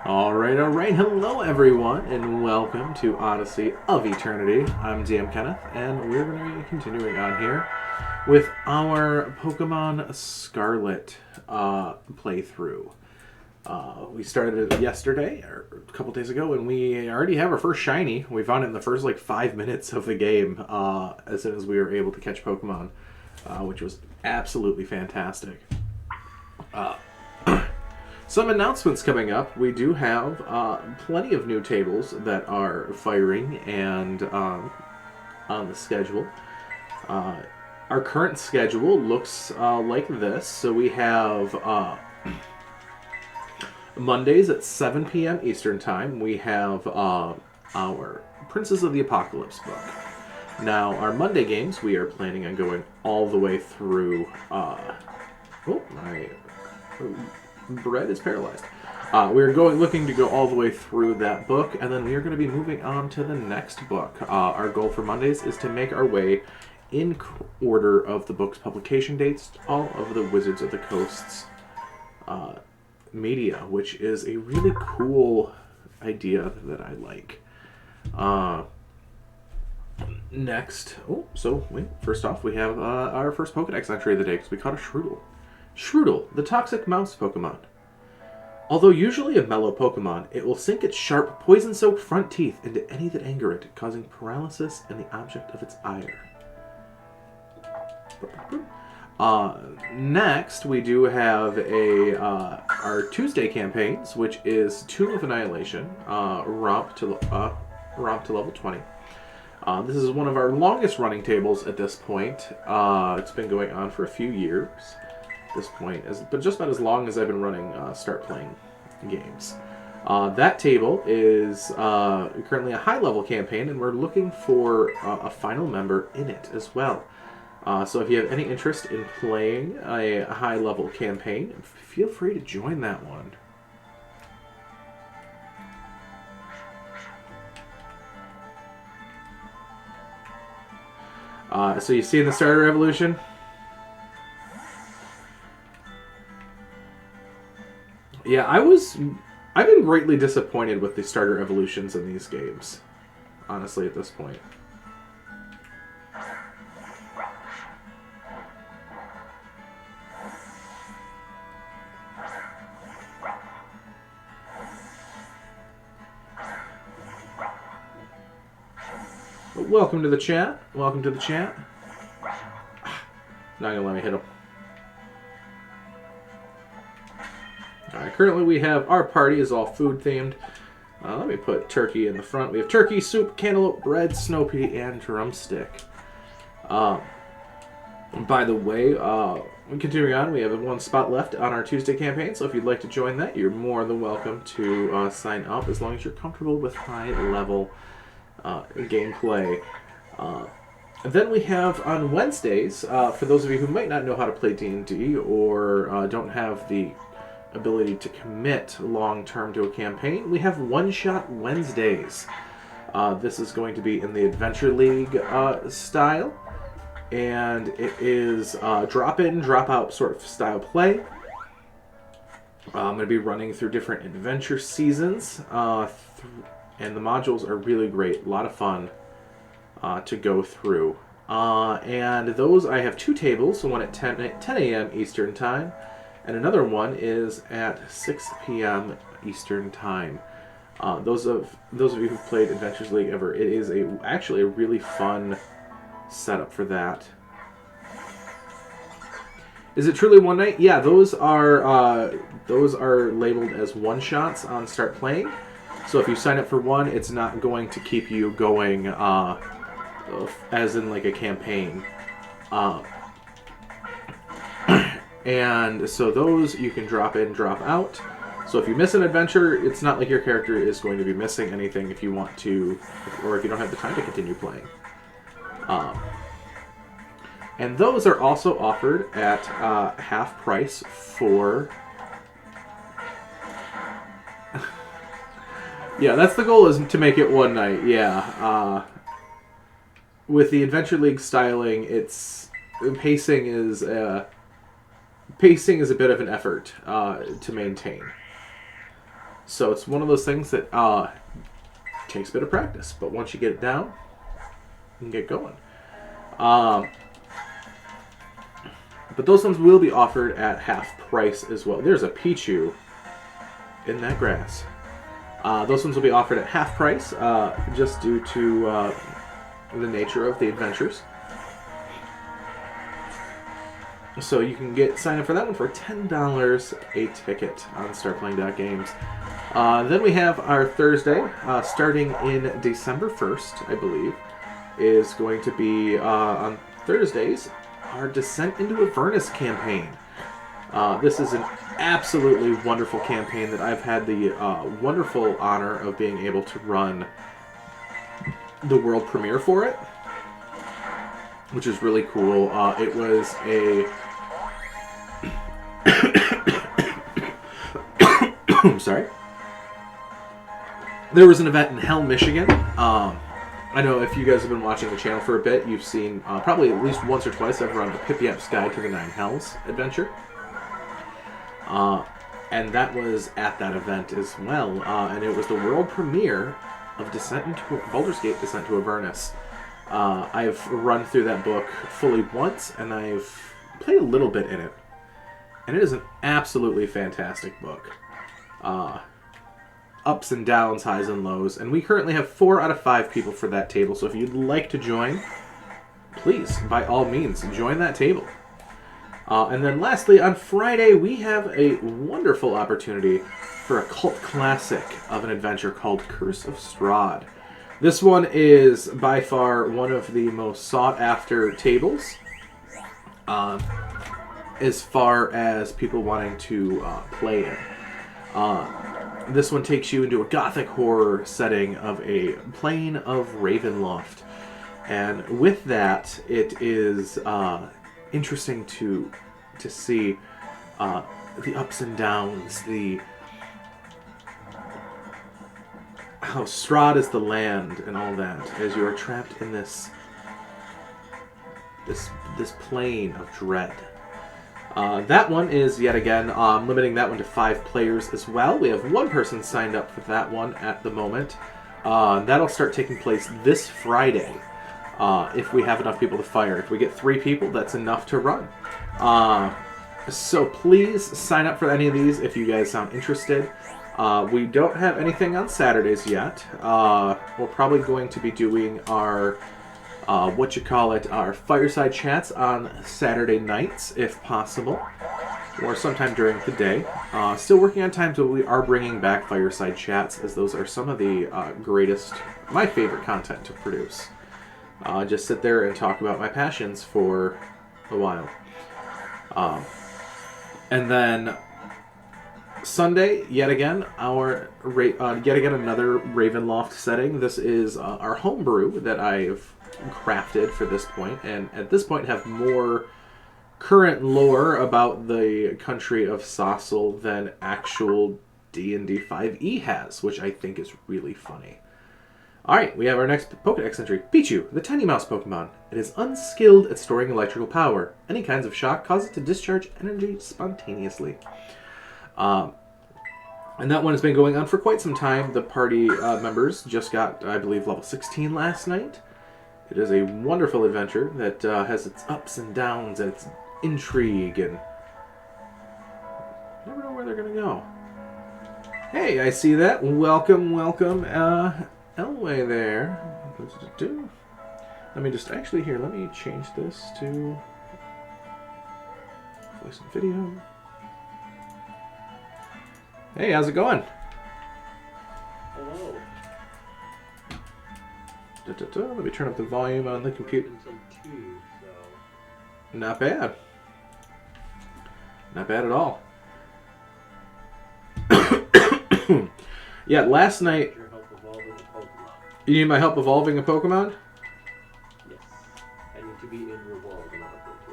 All right. Hello, everyone, and welcome to Odyssey of Eternity. I'm DM Kenneth, and we're going to be continuing on here with our Pokemon Scarlet playthrough. We started it yesterday, or a couple days ago, and we already have our first shiny. We found it in the first, 5 minutes of the game, as soon as we were able to catch Pokemon, which was absolutely fantastic. Some announcements coming up. We do have plenty of new tables that are firing and on the schedule. Our current schedule looks like this. So we have Mondays at 7 p.m. Eastern Time. We have our Princes of the Apocalypse book. Now, our Monday games, we are planning on going all the way through... my bread is paralyzed. We're looking to go all the way through that book, and then we are going to be moving on to the next book. Our goal for Mondays is to make our way in order of the book's publication dates, all of the Wizards of the Coast's media, which is a really cool idea that I like. First off, we have our first Pokedex entry of the day, because we caught a Shroodle. Shroodle, the toxic mouse Pokemon. Although usually a mellow Pokemon, it will sink its sharp, poison-soaked front teeth into any that anger it, causing paralysis in the object of its ire. Next, we do have our Tuesday campaigns, which is Tomb of Annihilation, Romp to level 20. This is one of our longest running tables at this point. It's been going on for a few years. This point, but just about as long as I've been running Start Playing games. That table is currently a high-level campaign, and we're looking for a final member in it as well. So if you have any interest in playing a high-level campaign, feel free to join that one. So you see in the starter evolution? Yeah, I've been greatly disappointed with the starter evolutions in these games, honestly, at this point. Welcome to the chat. Welcome to the chat. Not gonna let me hit him. Alright, currently we have our party is all food themed. Let me put turkey in the front. We have turkey, soup, cantaloupe, bread, snow pea, and drumstick. By the way, continuing on, we have one spot left on our Tuesday campaign, so if you'd like to join that, you're more than welcome to sign up as long as you're comfortable with high-level gameplay. Then we have on Wednesdays, for those of you who might not know how to play D&D or don't have the ability to commit long-term to a campaign, we have One-Shot Wednesdays. This is going to be in the Adventure League style, and it is drop-in, drop-out sort of style play. I'm going to be running through different adventure seasons, and the modules are really great, a lot of fun to go through. And those, I have two tables, one at 10 a.m. Eastern Time, and another one is at 6 p.m. Eastern Time. Those of you who've played Adventures League ever, it is actually a really fun setup for that. Is it truly one night? Yeah, those are labeled as one shots on Start Playing. So if you sign up for one, it's not going to keep you going as in like a campaign. And so those you can drop in, drop out. So if you miss an adventure, it's not like your character is going to be missing anything if you want to, or if you don't have the time to continue playing. And those are also offered at half price for... Yeah, that's the goal, is to make it one night, yeah. With the Adventure League styling, pacing is a bit of an effort to maintain. So it's one of those things that takes a bit of practice, but once you get it down, you can get going. But those ones will be offered at half price as well. There's a Pichu in that grass. Those ones will be offered at half price, just due to the nature of the adventures. So you can sign up for that one for $10 a ticket on StartPlaying.games. Then we have our Thursday, starting in December 1st, I believe, is going to be on Thursdays, our Descent into Avernus campaign. This is an absolutely wonderful campaign that I've had the wonderful honor of being able to run the world premiere for it, which is really cool. It was a sorry. There was an event in Hell, Michigan. I know if you guys have been watching the channel for a bit, you've seen probably at least once or twice I've run a Pip-Yap's Guide to the Nine Hells adventure. And that was at that event as well. And it was the world premiere of Baldur's Gate Descent to Avernus. I've run through that book fully once, and I've played a little bit in it. And it is an absolutely fantastic book. Ups and downs, highs and lows. And we currently have 4 out of 5 people for that table. So if you'd like to join, please, by all means, join that table. And then lastly, on Friday, we have a wonderful opportunity for a cult classic of an adventure called Curse of Strahd. This one is by far one of the most sought-after tables, as far as people wanting to play it. This one takes you into a gothic horror setting of a plane of Ravenloft. And with that, it is interesting to see the ups and downs, how Strahd is the land and all that, as you are trapped in this plane of dread. That one is, yet again, limiting that one to 5 players as well. We have 1 person signed up for that one at the moment. That'll start taking place this Friday, if we have enough people to fire. If we get 3 people, that's enough to run. So please sign up for any of these if you guys sound interested. We don't have anything on Saturdays yet. We're probably going to be doing our our fireside chats on Saturday nights, if possible, or sometime during the day. Still working on times, but we are bringing back fireside chats, as those are some of the my favorite content to produce. Just sit there and talk about my passions for a while. And then Sunday, yet again, another Ravenloft setting. This is our homebrew that I've crafted for this point, and at this point have more current lore about the country of Sassil than actual D&D 5e has, which I think is really funny. Alright, we have our next Pokedex entry. Pichu, the tiny mouse Pokemon. It is unskilled at storing electrical power. Any kinds of shock cause it to discharge energy spontaneously. And that one has been going on for quite some time. The party members just got, I believe, level 16 last night. It is a wonderful adventure that has its ups and downs and its intrigue, and you never know where they're going to go. Hey, I see that. Welcome, Elway there. Let me just, actually, here, let me change this to voice and video. Hey, how's it going? Hello. Let me turn up the volume on the computer. Not bad. Not bad at all. Yeah, last night... You need my help evolving a Pokemon? Yes. I need to be in your world in order for it to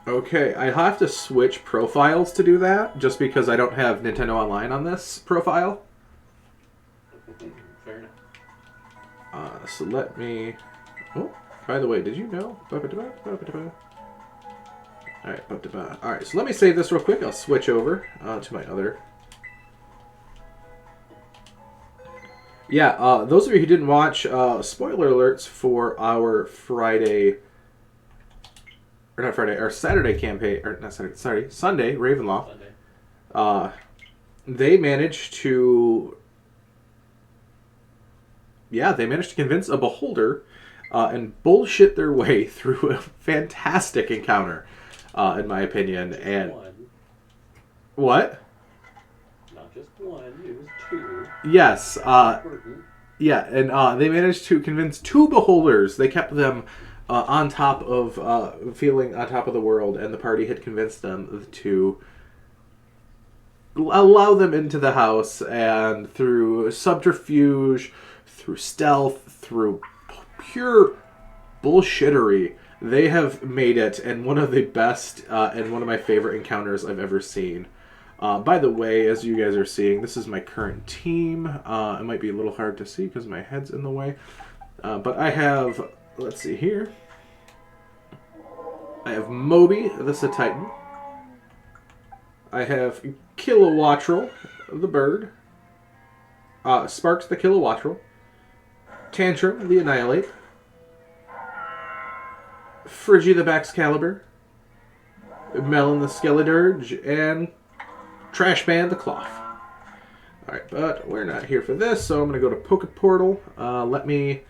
evolve. Okay, I have to switch profiles to do that, just because I don't have Nintendo Online on this profile. Fair enough. So let me... Oh, by the way, did you know? Alright, so let me save this real quick. I'll switch over to my other Yeah, those of you who didn't watch, spoiler alerts for our Friday, or not Friday, our Saturday campaign, or not Saturday, sorry, Sunday, Ravenloft. Sunday. Uh, they managed to, yeah, they managed to convince a beholder and bullshit their way through a fantastic encounter, in my opinion. Just And one. what? Not just one, it was two. Yes, Important. yeah, and they managed to convince two beholders. They kept them on top of feeling on top of the world, and the party had convinced them to allow them into the house, and through subterfuge, through stealth, through pure bullshittery, they have made it, and one of the best and one of my favorite encounters I've ever seen. By the way, as you guys are seeing, this is my current team. It might be a little hard to see because my head's in the way. But I have, let's see here. I have Moby, the Titan. I have Kilowattrel, the bird. Sparks, the Kilowattrel. Tantrum, the Annihilate. Friggy, the Baxcalibur. Melon, the Skeledirge. And Trashman, the Cloth. Alright, but we're not here for this, so I'm going to go to Poke Portal. Let me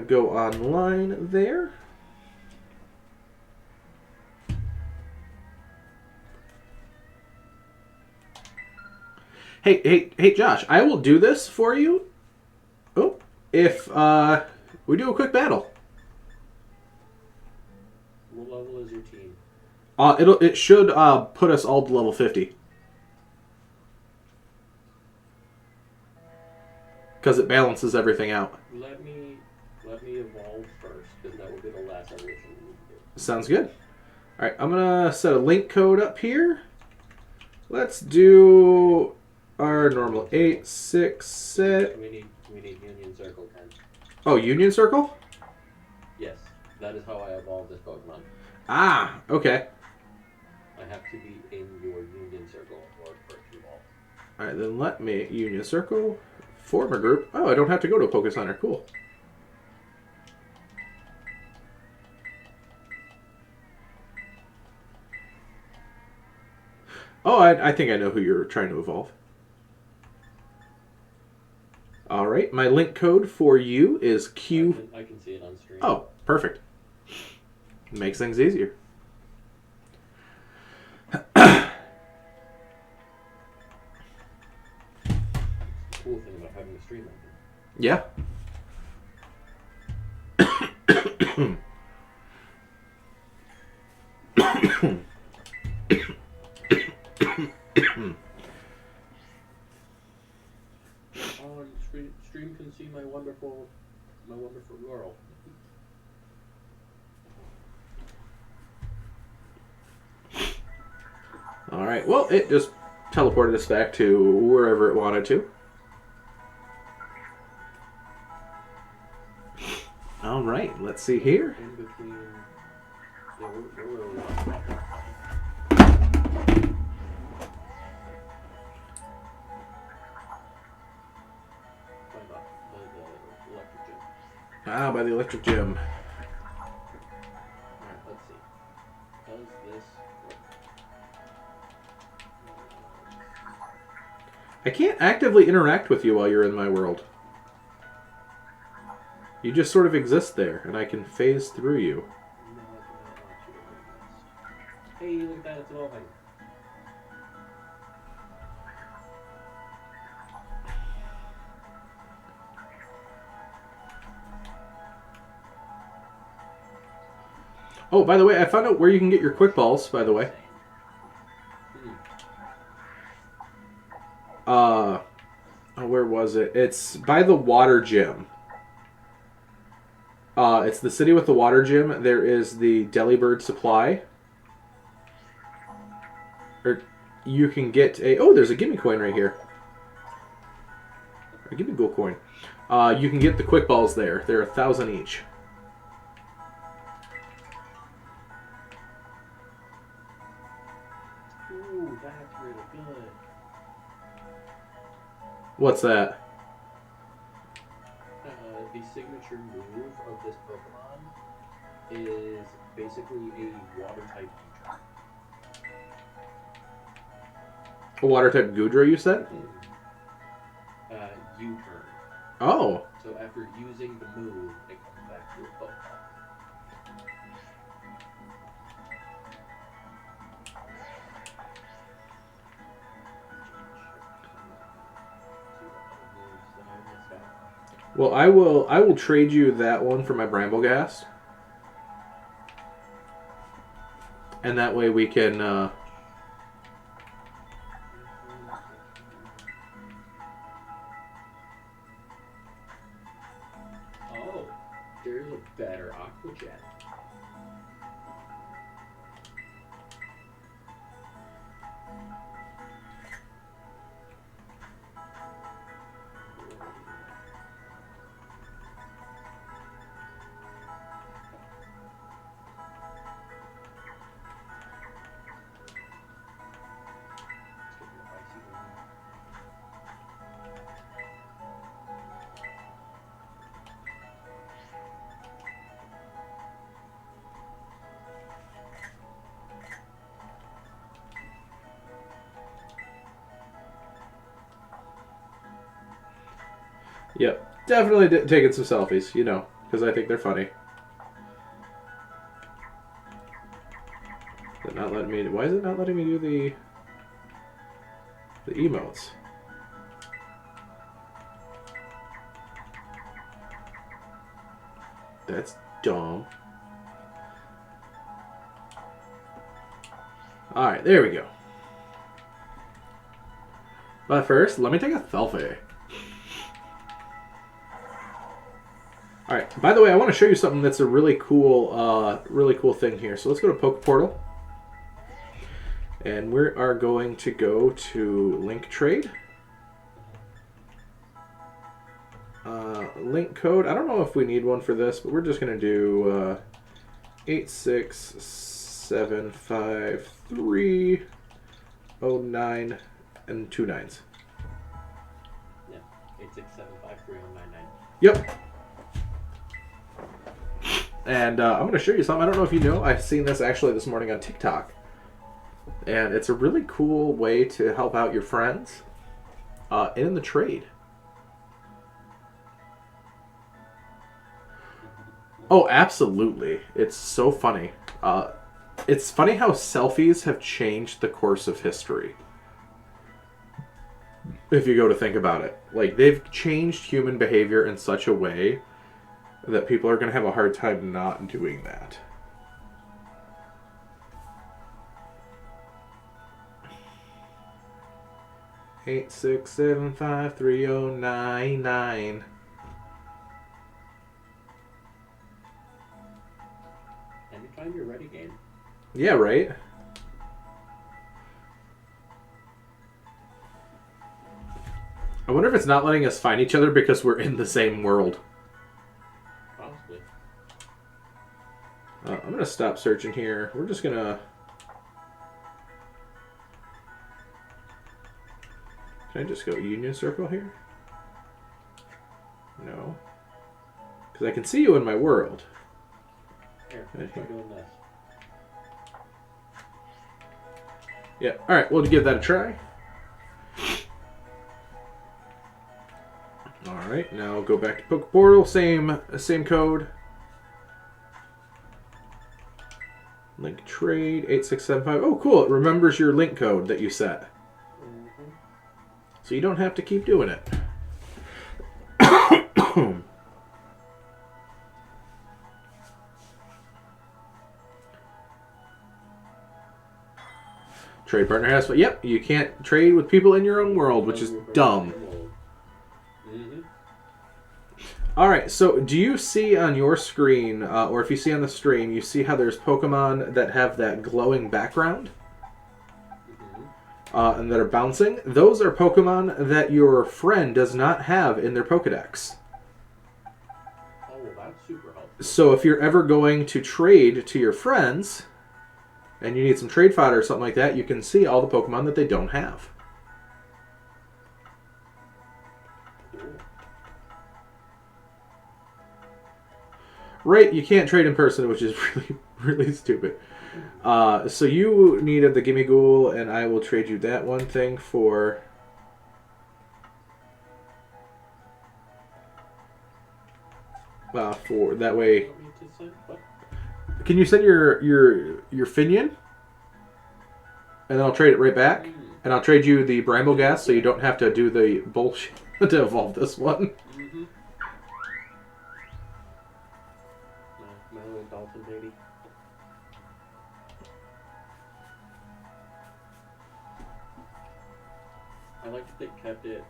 go online there. Hey, Josh, I will do this for you. Oh, if we do a quick battle. What level is your team? It should put us all to level 50. Because it balances everything out. Let me evolve first, because that will be the last evolution we need to do. Sounds good. Alright, I'm going to set a link code up here. Let's do our normal 8, 6, 6. We need Union Circle 10. Oh, Union Circle? Yes, that is how I evolved this Pokemon. Ah, okay. I have to be in your Union Circle in order for it to evolve. Alright, then let me Union Circle, form a group. Oh, I don't have to go to a Poke Center. Cool. Oh, I think I know who you're trying to evolve. Alright, my link code for you is Q. I can see it on screen. Oh, perfect. Makes things easier. Cool thing about having a stream open. Yeah. Oh, stream can see my wonderful girl. Alright, well, it just teleported us back to wherever it wanted to. Alright, let's see here. In between. Yeah, we're really not. By the electric gym. Ah, by the electric gym. Alright, let's see. Does this work? I can't actively interact with you while you're in my world. You just sort of exist there, and I can phase through you. No, I do not want you to do this. Hey, look at that, it's evolving. Oh, by the way, I found out where you can get your quick balls, by the way. Where was it? It's by the water gym. It's the city with the water gym. There is the Delibird supply. Or you can get a... Oh, there's a gimme coin right here. A gimme gold coin. You can get the quick balls there. They're 1,000 each. Ooh, that's really good. What's that? signature move of this Pokemon is basically a water type U-turn. A water type Goodra, you said? U-turn. Oh. So after using the move, it comes back to a Pokemon. Well, I will trade you that one for my Bramblegast. And that way we can Oh, there's a better Aqua Jet. Yep, definitely taking some selfies, you know, because I think they're funny. They're not letting me. Why is it not letting me do the emotes? That's dumb. All right, there we go. But first, let me take a selfie. All right. By the way, I want to show you something that's a really cool thing here. So let's go to Poke Portal, and we are going to go to Link Trade. Link code. I don't know if we need one for this, but we're just going to do 8675309 and 2 9s. Yeah, 8675309. Yep. And I'm going to show you something. I don't know if you know. I've seen this actually this morning on TikTok. And it's a really cool way to help out your friends in the trade. Oh, absolutely. It's so funny. It's funny how selfies have changed the course of history. If you go to think about it. Like, they've changed human behavior in such a way that people are going to have a hard time not doing that. Eight, 6, 7, 5, 3, 0, 9, 9. Anytime you're ready, game. Yeah, right? I wonder if it's not letting us find each other because we're in the same world. Possibly. I'm going to stop searching here. We're just going to... Can I just go Union Circle here? No. Because I can see you in my world. Here, Right try here. doing this. Yeah, alright, we'll give that a try. Alright, now go back to Poke Portal, same code. Link trade, 8675. Oh, cool, it remembers your link code that you set. Mm-hmm. So you don't have to keep doing it. Trade partner has, but yep, you can't trade with people in your own world, which is dumb. Mm-hmm. All right, so do you see on your screen, or if you see on the stream, you see how there's Pokemon that have that glowing background? Mm-hmm. And that are bouncing? Those are Pokemon that your friend does not have in their Pokedex. Oh, well, that's super helpful. So if you're ever going to trade to your friends, and you need some trade fodder or something like that, you can see all the Pokemon that they don't have. Cool. Right, you can't trade in person, which is really, really stupid. So you needed the Gimme Ghoul, and I will trade you that one thing for... for that way. Want me to send what? Can you send your Finion? And then I'll trade it right back. And I'll trade you the Bramble Gas so you don't have to do the bullshit to evolve this one. Mm-hmm. My little dolphin baby. I like that they kept it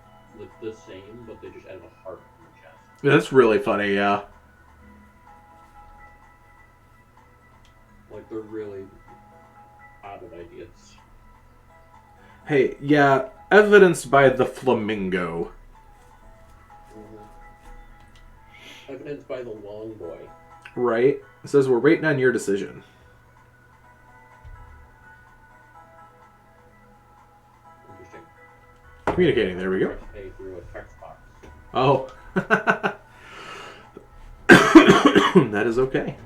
the same, but they just added a heart in the chest. That's really funny, yeah. Like, they're really out of ideas. Hey, yeah, evidenced by the flamingo. Evidenced by the long boy. Right? It says we're waiting on your decision. Interesting. Communicating, there we go. Pay through a text box. Oh. That is okay.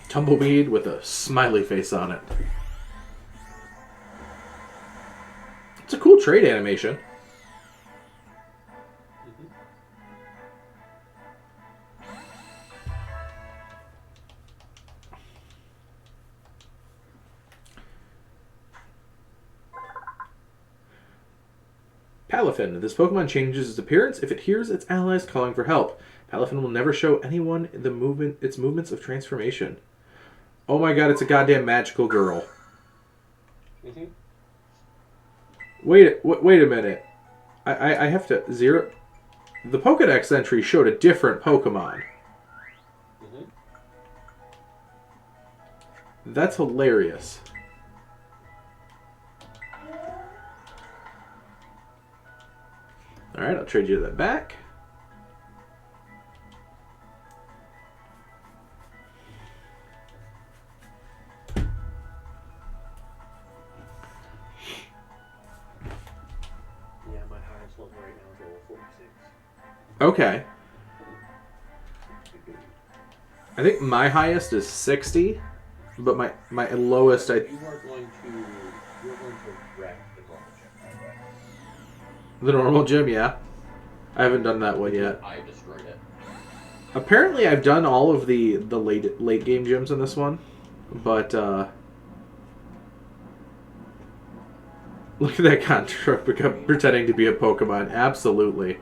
Tumbleweed with a smiley face on it. It's a cool trade animation. Palafin. This Pokemon changes its appearance if it hears its allies calling for help. Palafin will never show anyone its movements of transformation. Oh my god, it's a goddamn magical girl. Mm-hmm. Wait a minute. I have to zero. The Pokedex entry showed a different Pokemon. Mm-hmm. That's hilarious. Alright, I'll trade you that back. Yeah, my highest level right now is level 46. Okay. I think my highest is 60, but my lowest I... You are going to wreck the normal gym, right? The normal gym, yeah. I haven't done that one yet. I destroyed it. Apparently I've done all of the late game gyms in this one, but look at that construct pretending to be a Pokemon. Absolutely.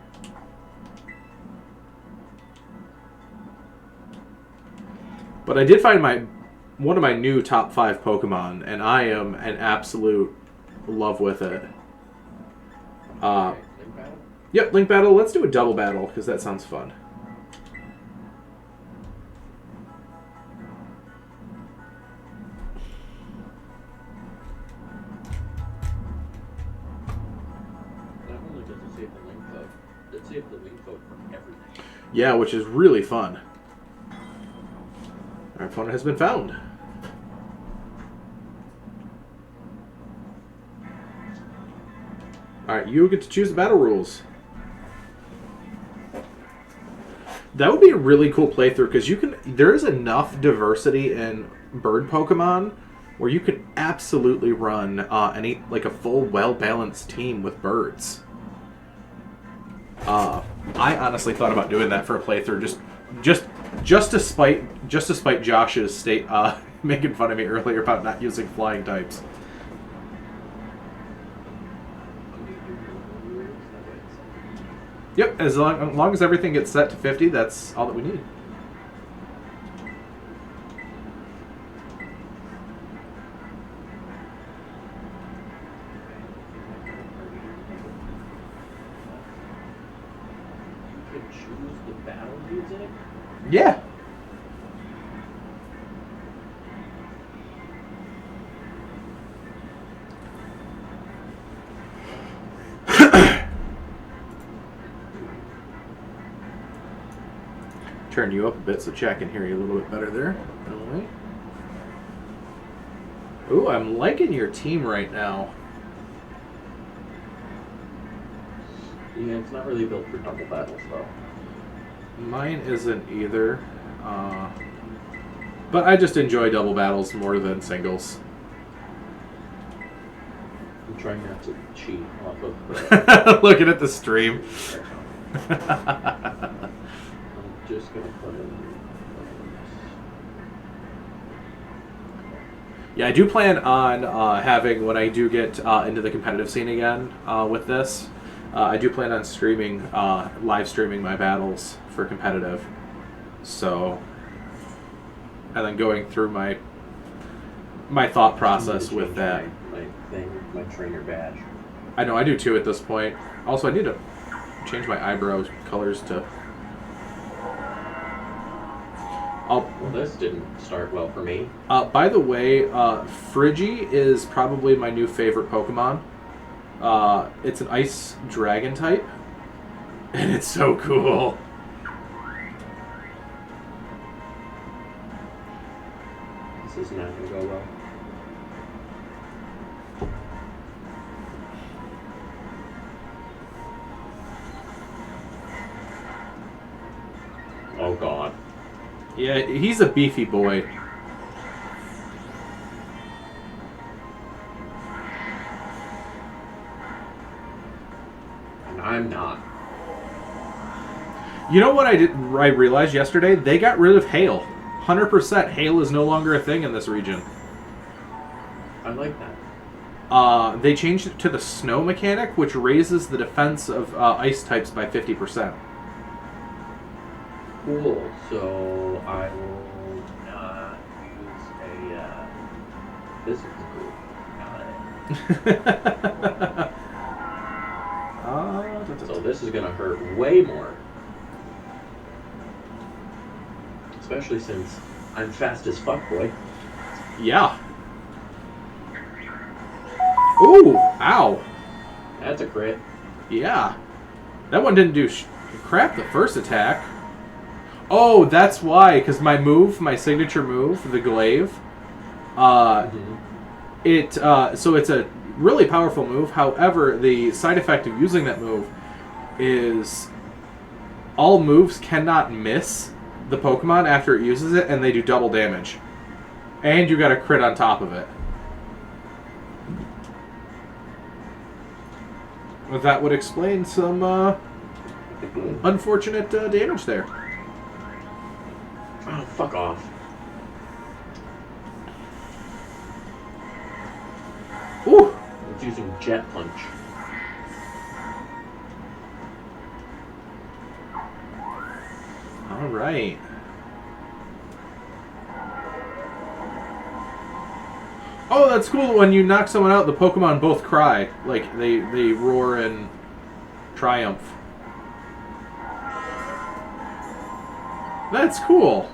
But I did find one of my new top 5 Pokemon, and I am an absolute love with it. Okay, Link Battle? Yep, Link Battle. Let's do a double battle, because that sounds fun. Not only does it save the link code, it saves the link code from everything. Yeah, which is really fun. Our opponent has been found. Alright, you get to choose the battle rules. That would be a really cool playthrough, because there is enough diversity in bird Pokemon where you could absolutely run a full, well-balanced team with birds. I honestly thought about doing that for a playthrough, just to spite Josh's state making fun of me earlier about not using flying types. Yep, as long as everything gets set to 50, that's all that we need. You can choose the battle music. Yeah. Turn you up a bit so chat can hear you a little bit better there. Alright. Ooh, I'm liking your team right now. Yeah, it's not really built for double battles, though. Mine isn't either. But I just enjoy double battles more than singles. I'm trying not to cheat off of the... Looking at the stream. I'm just gonna put in... Yeah, I do plan on having, when I do get into the competitive scene again with this, I do plan on streaming, live streaming my battles for competitive. So, and then going through my thought process with that. My thing, my trainer badge. I know, I do too at this point. Also, I need to change my eyebrow colors to... Well, this didn't start well for me. By the way, Frigi is probably my new favorite Pokemon. It's an ice dragon type, and it's so cool. This is not going to go well. Oh, God. Yeah, he's a beefy boy. And I'm not. You know what I realized yesterday? They got rid of hail. 100% hail is no longer a thing in this region. I like that. They changed it to the snow mechanic, which raises the defense of ice types by 50%. Cool. So I will not use a. This is cool. Got it. So this is gonna hurt way more. Especially since I'm fast as fuck, boy. Yeah. Ooh! Ow! That's a crit. Yeah. That one didn't do crap the first attack. Oh, that's why, because my signature move, the glaive, so it's a really powerful move. However, the side effect of using that move is all moves cannot miss the Pokemon after it uses it, and they do double damage. And you got a crit on top of it. Well, that would explain some unfortunate damage there. Oh, fuck off. Ooh! It's using Jet Punch. Alright. Oh, that's cool. When you knock someone out, the Pokemon both cry. Like, they roar in triumph. That's cool.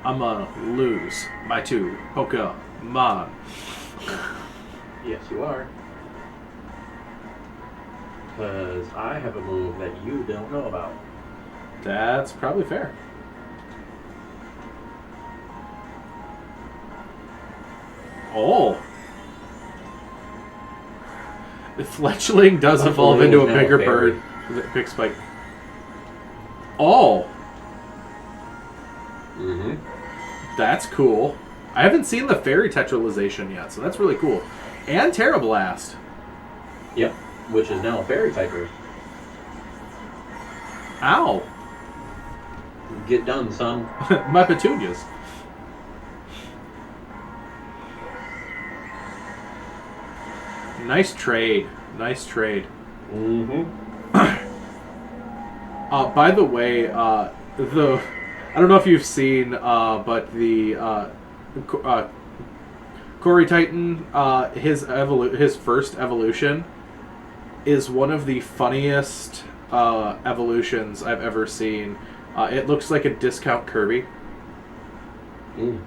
I'ma lose my 2 Pokemon. Yes, you are. Because I have a move that you don't know about. That's probably fair. Oh. The Fletchling does evolve into a bigger bird with a big spike. Oh. Mm-hmm. That's cool. I haven't seen the fairy tetralization yet, so that's really cool. And Terra Blast. Yep, which is now a fairy typer. Ow. Get done, son. My petunias. Nice trade. Nice trade. Mm-hmm. By the way, I don't know if you've seen, but the Corey Titan, his first evolution is one of the funniest evolutions I've ever seen. It looks like a discount Kirby. Mm.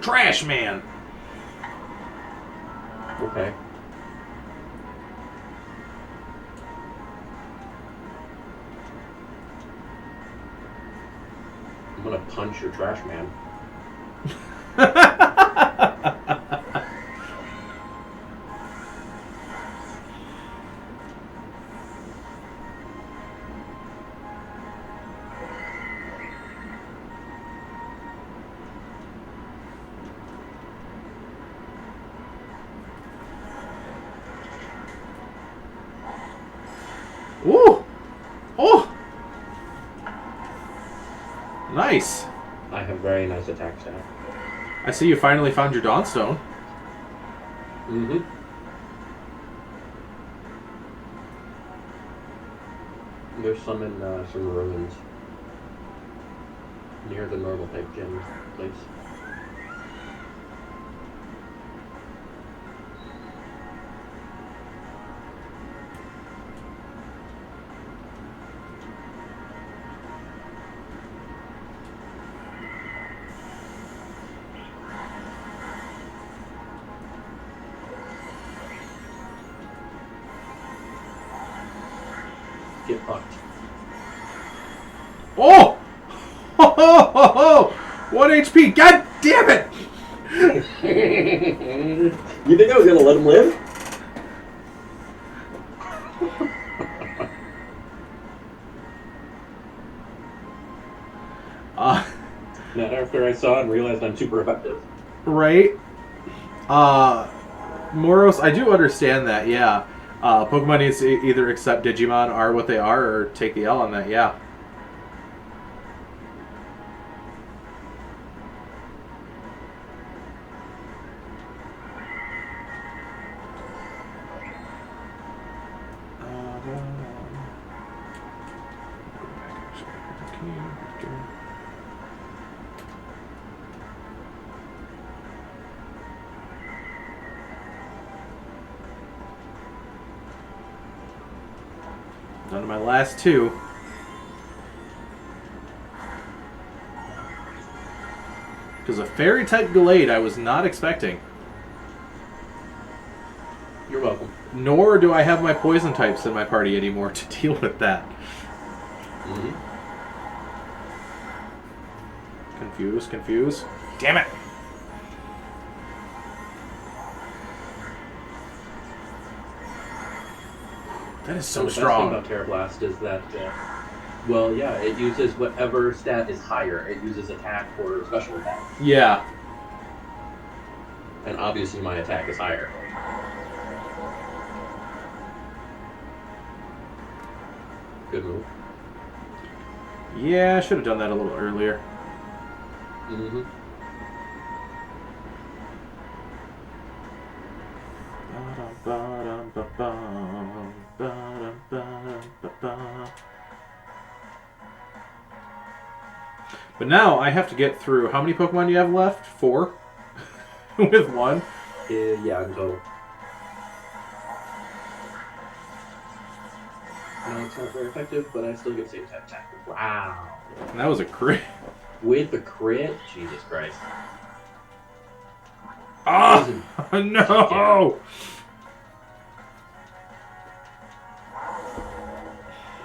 Trash Man! Okay. I'm gonna punch your trash man. Ooh! Oh! Nice. I have very nice attack stat. I see you finally found your Dawnstone. Mm-hmm. There's some in some ruins near the normal type gem place. Get fucked. Oh! Ho, ho, ho, ho! 1 HP! God damn it! You think I was gonna let him live? Not after I saw and realized I'm super effective. Right? Moros, I do understand that, yeah. Pokemon needs to either accept Digimon are what they are or take the L on that, yeah. Down to my last two. Because a fairy type Gallade I was not expecting. You're welcome. Nor do I have my poison types in my party anymore to deal with that. Mm-hmm. Confuse. Damn it! That is so strong. The best thing about Terrablast is that, well, yeah, it uses whatever stat is higher. It uses attack or special attack. Yeah. And obviously my attack is higher. Good move. Yeah, I should have done that a little earlier. Mm-hmm. But now I have to get through. How many Pokemon do you have left? 4? With 1? Yeah, in total. No, it's not very effective, but I still get same type attack. Wow. And that was a crit. With the crit? Jesus Christ. Ah! No!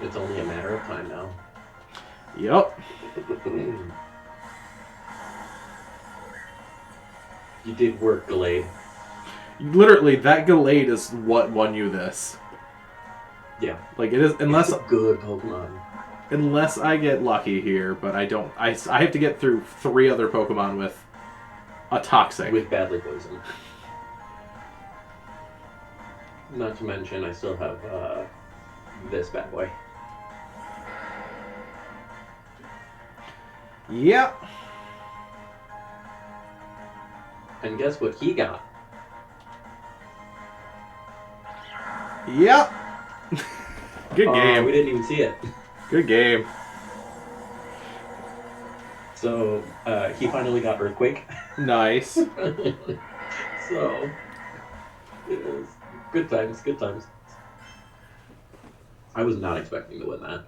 It's only a matter of time now. Yep. You did work, Gallade. Literally, that Gallade is what won you this. Yeah. Like, it is, unless... It's a good Pokemon. Unless I get lucky here, but I don't... I have to get through 3 other Pokemon with a Toxic. With badly poisoned. Not to mention, I still have, this bad boy. Yep. And guess what he got? Yep. Good game. We didn't even see it. Good game. So he finally got Earthquake. Nice. So it was good times, good times. I was not expecting to win that.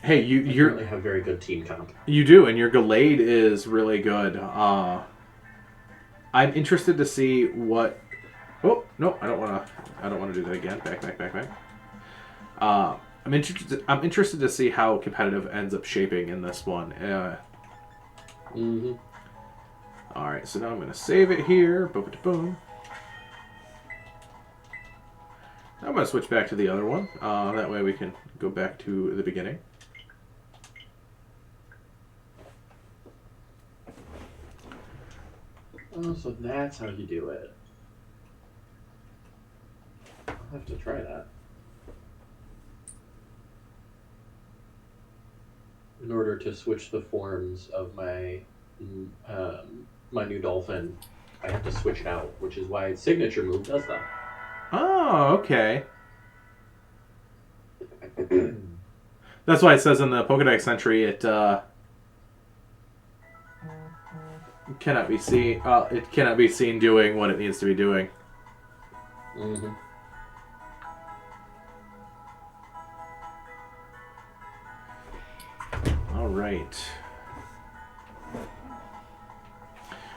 Hey, I really have very good team comp. You do, and your Gallade is really good. I'm interested to see what. Oh no, I don't want to. I don't want to do that again. Back. I'm interested. I'm interested to see how competitive ends up shaping in this one. Mm-hmm. All right, so now I'm going to save it here. Boom. I'm going to switch back to the other one. That way we can go back to the beginning. Oh, so that's how you do it. I'll have to try that. In order to switch the forms of my my new dolphin, I have to switch it out, which is why its signature move does that. Oh, okay. That's why it says in the Pokedex entry it cannot be seen. It cannot be seen doing what it needs to be doing. Mm-hmm. All right.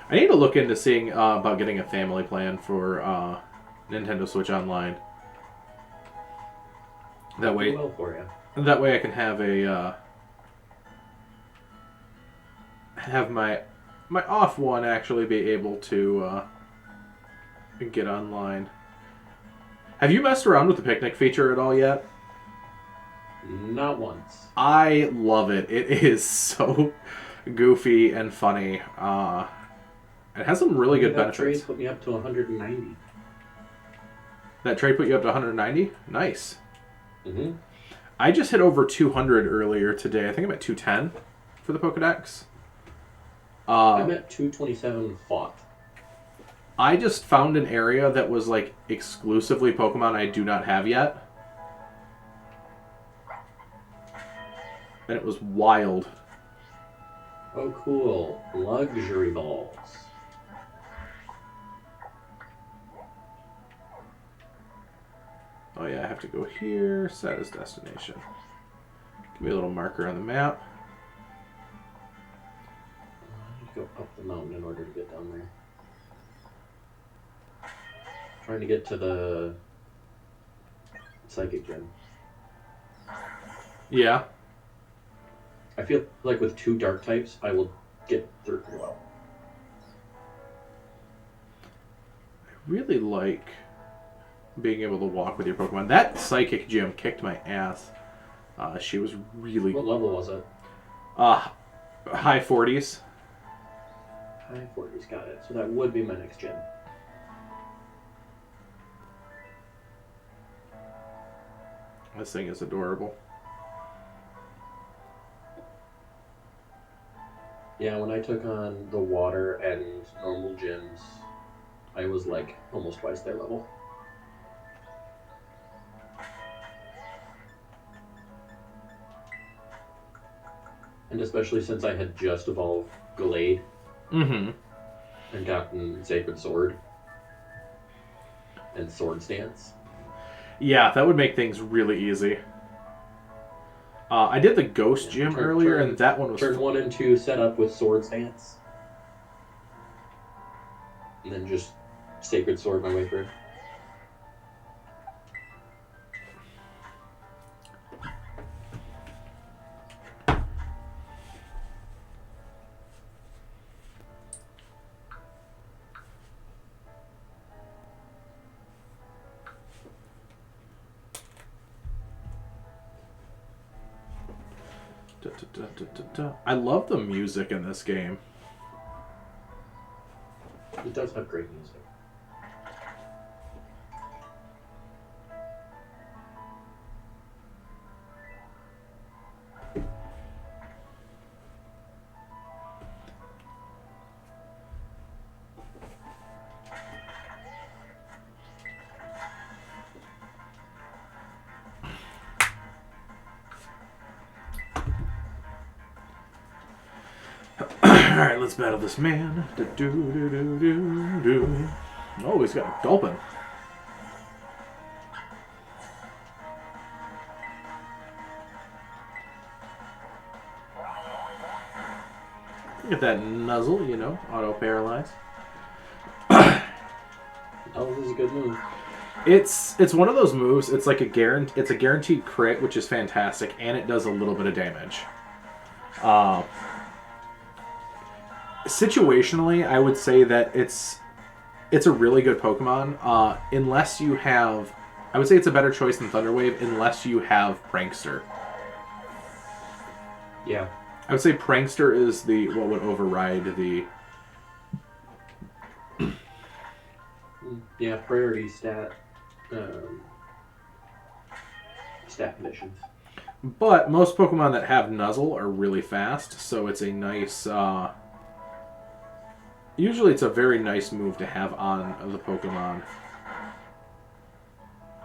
I need to look into seeing about getting a family plan for Nintendo Switch Online. That way, well for you. That way I can have a have my off one actually be able to get online. Have you messed around with the picnic feature at all yet? Not once. I love it. It is so goofy and funny. It has some really good benefits. That trade put me up to 190. That trade put you up to 190? Nice. Mm-hmm. I just hit over 200 earlier today. I think I'm at 210 for the Pokedex. I'm at 227 fought. I just found an area that was like exclusively Pokemon I do not have yet. And it was wild. Oh, cool. Luxury balls. Oh yeah, I have to go here, set as destination. Give me a little marker on the map. I need to go up the mountain in order to get down there. Trying to get to the Psychic Gym. Yeah. I feel like with 2 dark types, I will get through pretty well. I really like being able to walk with your Pokemon. That Psychic Gym kicked my ass. She was really... What level was it? High 40s. High 40s, got it. So that would be my next gym. This thing is adorable. Yeah, when I took on the water and normal gyms, I was like almost twice their level. And especially since I had just evolved Gallade and gotten Sacred Sword and Sword Stance. Yeah, that would make things really easy. I did the Ghost Gym earlier, and that one was... Turn 1 and 2 set up with Sword Stance. And then just Sacred Sword my way through. I love the music in this game. It does have great music. Alright, let's battle this man. Do-do-do-do-do-do. Oh, he's got a Gulpin. Get that nuzzle, you know, auto-paralyze. Oh, this is a good move. It's one of those moves. It's like it's a guaranteed crit, which is fantastic, and it does a little bit of damage. Situationally, I would say that it's a really good Pokemon. Unless you have, I would say it's a better choice than Thunderwave, unless you have Prankster. Yeah. I would say Prankster is what would override the. Yeah, priority stat conditions. But most Pokemon that have Nuzzle are really fast, so it's a nice. Usually, it's a very nice move to have on the Pokemon.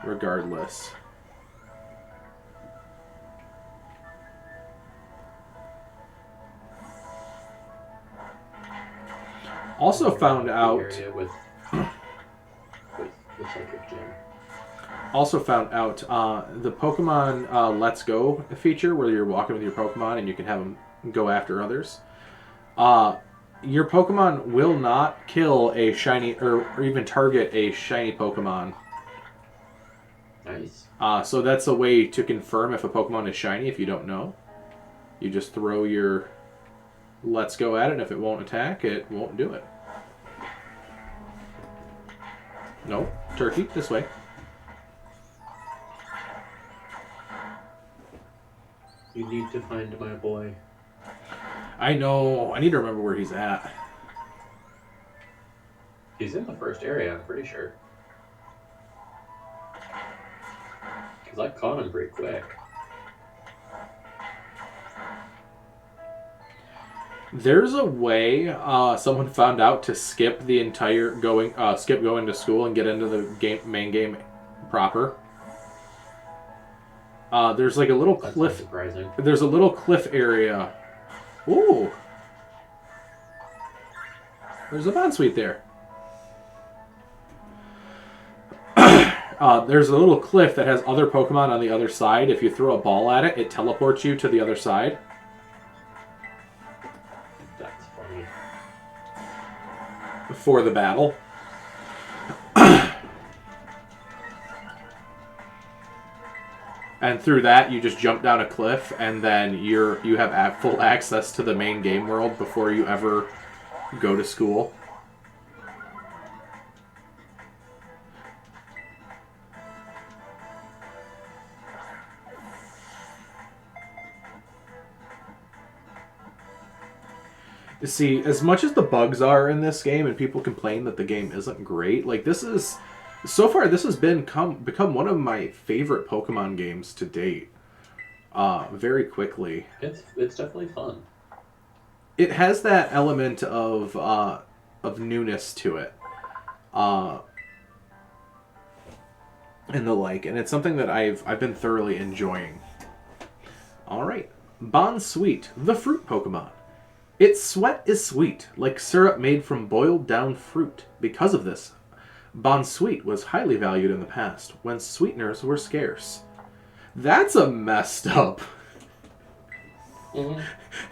Regardless. Also found out. With the Psychic Gym. Also found out the Pokemon Let's Go feature, where you're walking with your Pokemon and you can have them go after others. Your Pokemon will not kill a shiny or even target a shiny Pokemon. Nice. So that's a way to confirm if a Pokemon is shiny if you don't know. You just throw your Let's Go at it, and if it won't attack, it won't do it. No, turkey, this way. You need to find my boy. I know. I need to remember where he's at. He's in the first area, I'm pretty sure. Because I caught him pretty quick. There's a way someone found out to skip the entire going to school and get into the main game proper. There's like a little cliff. That's surprising. There's a little cliff area. Ooh. There's a Bonsweet there. There's a little cliff that has other Pokemon on the other side. If you throw a ball at it, it teleports you to the other side. That's funny. For the battle. And through that, you just jump down a cliff, and then you have full access to the main game world before you ever go to school. See, as much as the bugs are in this game, and people complain that the game isn't great, like this has become one of my favorite Pokemon games to date. Very quickly. It's definitely fun. It has that element of newness to it, and the like, and it's something that I've been thoroughly enjoying. All right, Bonsweet, the fruit Pokemon. Its sweat is sweet, like syrup made from boiled down fruit. Because of this, Bonsweet was highly valued in the past, when sweeteners were scarce. That's a messed up. Mm-hmm.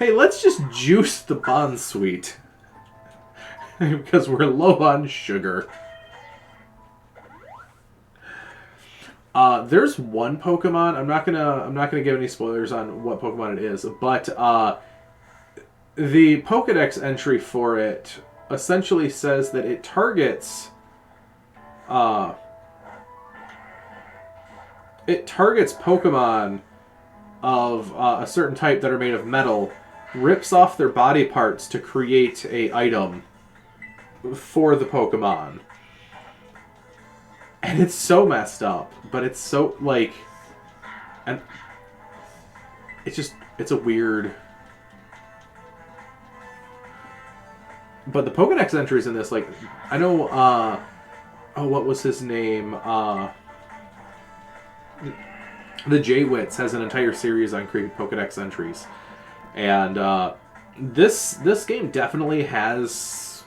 Hey, let's just juice the Bonsweet. Because we're low on sugar. There's one Pokemon. I'm not gonna give any spoilers on what Pokemon it is, but the Pokedex entry for it essentially says that it targets Pokemon of a certain type that are made of metal, rips off their body parts to create a item for the Pokemon. And it's so messed up, but it's so, like, and it's a weird. But the Pokedex entries in this, like, I know, what was his name? The J-Wits has an entire series on creating Pokedex entries. And this game definitely has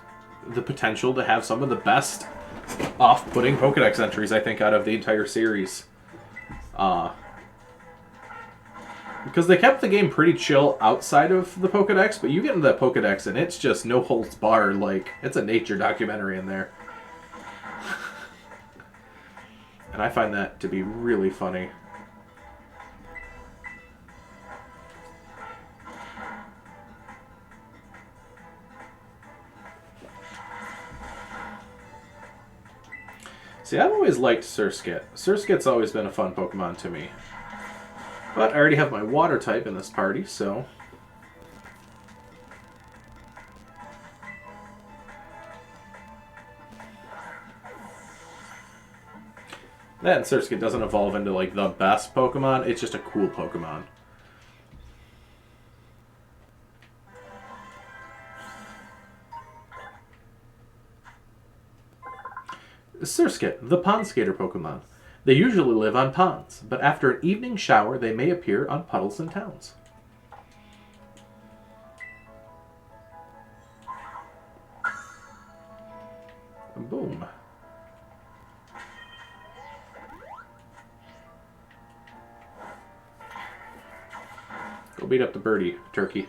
the potential to have some of the best off-putting Pokedex entries, I think, out of the entire series. Because they kept the game pretty chill outside of the Pokedex, but you get into that Pokedex and it's just no holds barred. Like, it's a nature documentary in there. And I find that to be really funny. See, I've always liked Surskit. Surskit's always been a fun Pokemon to me. But I already have my water type in this party, so... Then Surskit doesn't evolve into, like, the best Pokemon. It's just a cool Pokemon. Surskit, the pond skater Pokemon. They usually live on ponds, but after an evening shower, they may appear on puddles in towns. Boom. Go beat up the birdie, turkey.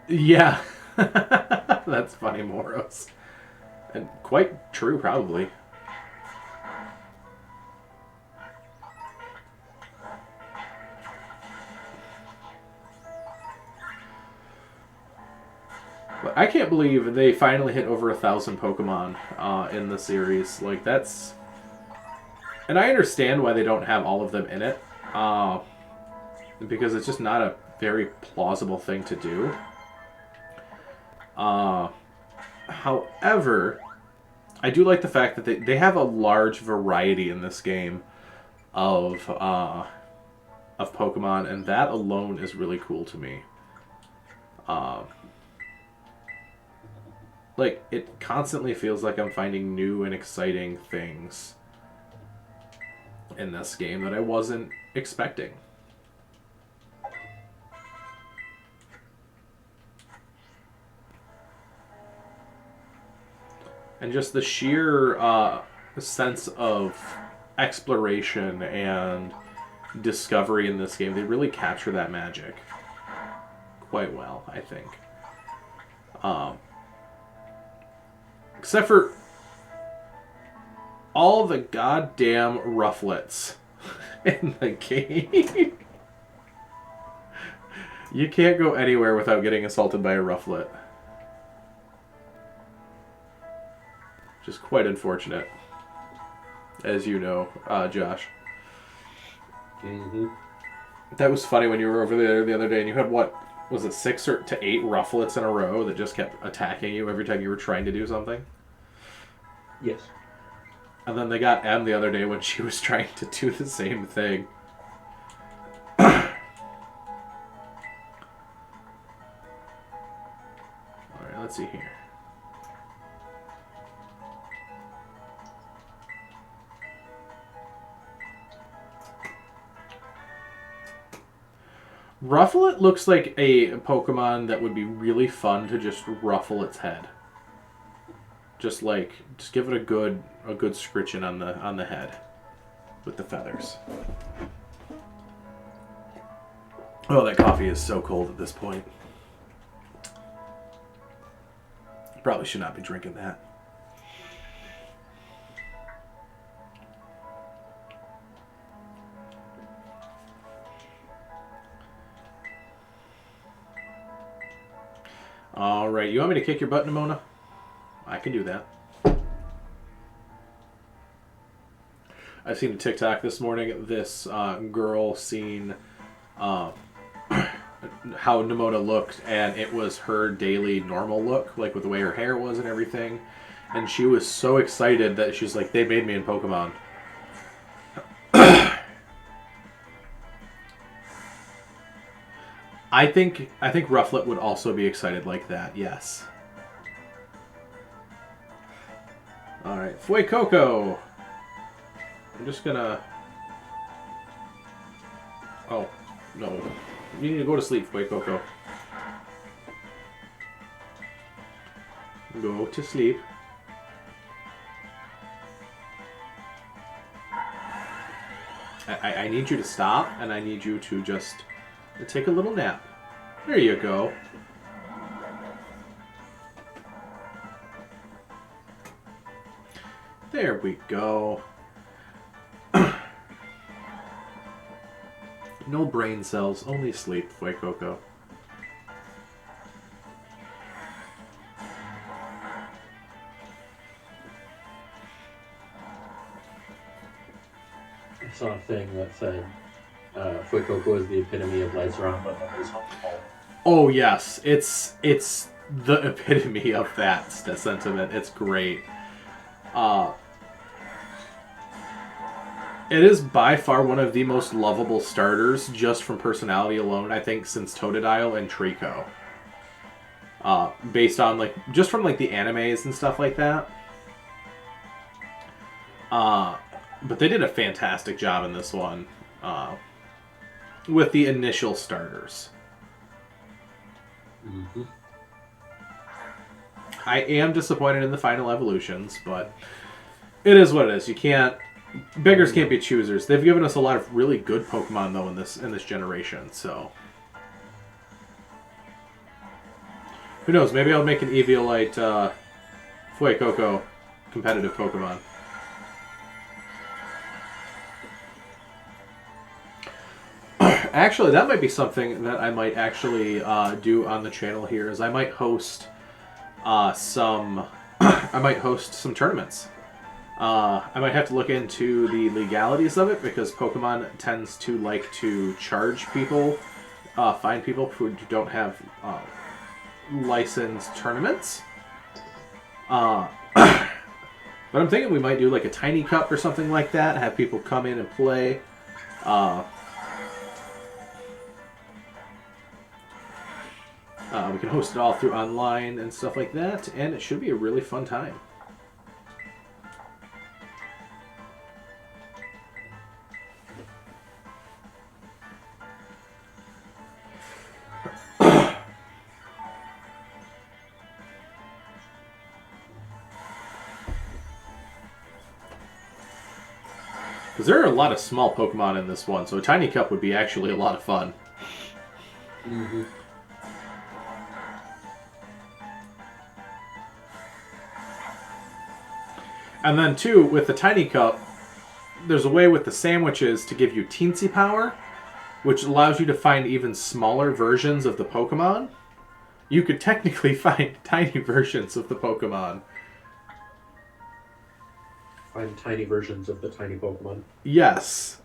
Yeah. That's funny, Moros. And quite true, probably. But I can't believe they finally hit over 1,000 Pokemon in the series. Like, that's... And I understand why they don't have all of them in it. Because it's just not a very plausible thing to do. However, I do like the fact that they have a large variety in this game of Pokemon, and that alone is really cool to me. Like, it constantly feels like I'm finding new and exciting things in this game that I wasn't expecting. And just the sheer sense of exploration and discovery in this game, they really capture that magic quite well, I think. Except for all the goddamn rufflets in the game. You can't go anywhere without getting assaulted by a rufflet. Which is quite unfortunate, as you know, Josh. Mm-hmm. That was funny when you were over there the other day and you had, what, was it 6 to 8 rufflets in a row that just kept attacking you every time you were trying to do something? Yes. And then they got Em the other day when she was trying to do the same thing. Alright, let's see here. Rufflet looks like a Pokemon that would be really fun to just ruffle its head. Just give it a good scritching on the head with the feathers. Oh, that coffee is so cold at this point. Probably should not be drinking that. Alright, you want me to kick your butt, Nimona? I can do that. I've seen a TikTok this morning. This girl seen a how Nimona looked, and it was her daily normal look, like with the way her hair was and everything. And she was so excited that she's like, they made me in Pokemon. I think Rufflet would also be excited like that, yes. Alright, Fuecoco! I'm just gonna... Oh, no. You need to go to sleep, Fuecoco. Go to sleep. I need you to stop, and I need you to just take a little nap. There you go. There we go. No brain cells, only sleep, Fuecoco. I saw a thing that said Fuecoco is the epitome of lights around but numbers home. Oh yes, it's the epitome of that sentiment. It's great. It is by far one of the most lovable starters, just from personality alone, I think, since Totodile and Trico. Based on, like, just from, like, the animes and stuff like that. But they did a fantastic job in this one. With the initial starters. Mm-hmm. I am disappointed in the final evolutions, but it is what it is. You can't... Beggars can't be choosers. They've given us a lot of really good Pokemon, though, in this generation, so... Who knows? Maybe I'll make an Eviolite Fuecoco competitive Pokemon. Actually, that might be something that I might actually do on the channel here, is I might host some... I might host some tournaments. I might have to look into the legalities of it, because Pokemon tends to like to charge people, find people who don't have licensed tournaments. But I'm thinking we might do like a tiny cup or something like that, have people come in and play. We can host it all through online and stuff like that, and it should be a really fun time. Because there are a lot of small Pokemon in this one, so a tiny cup would be actually a lot of fun. Mm-hmm. And then, too, with the tiny cup, there's a way with the sandwiches to give you teensy power, which allows you to find even smaller versions of the Pokemon. You could technically find tiny versions of the Pokemon. Find tiny versions of the tiny Pokemon. Yes.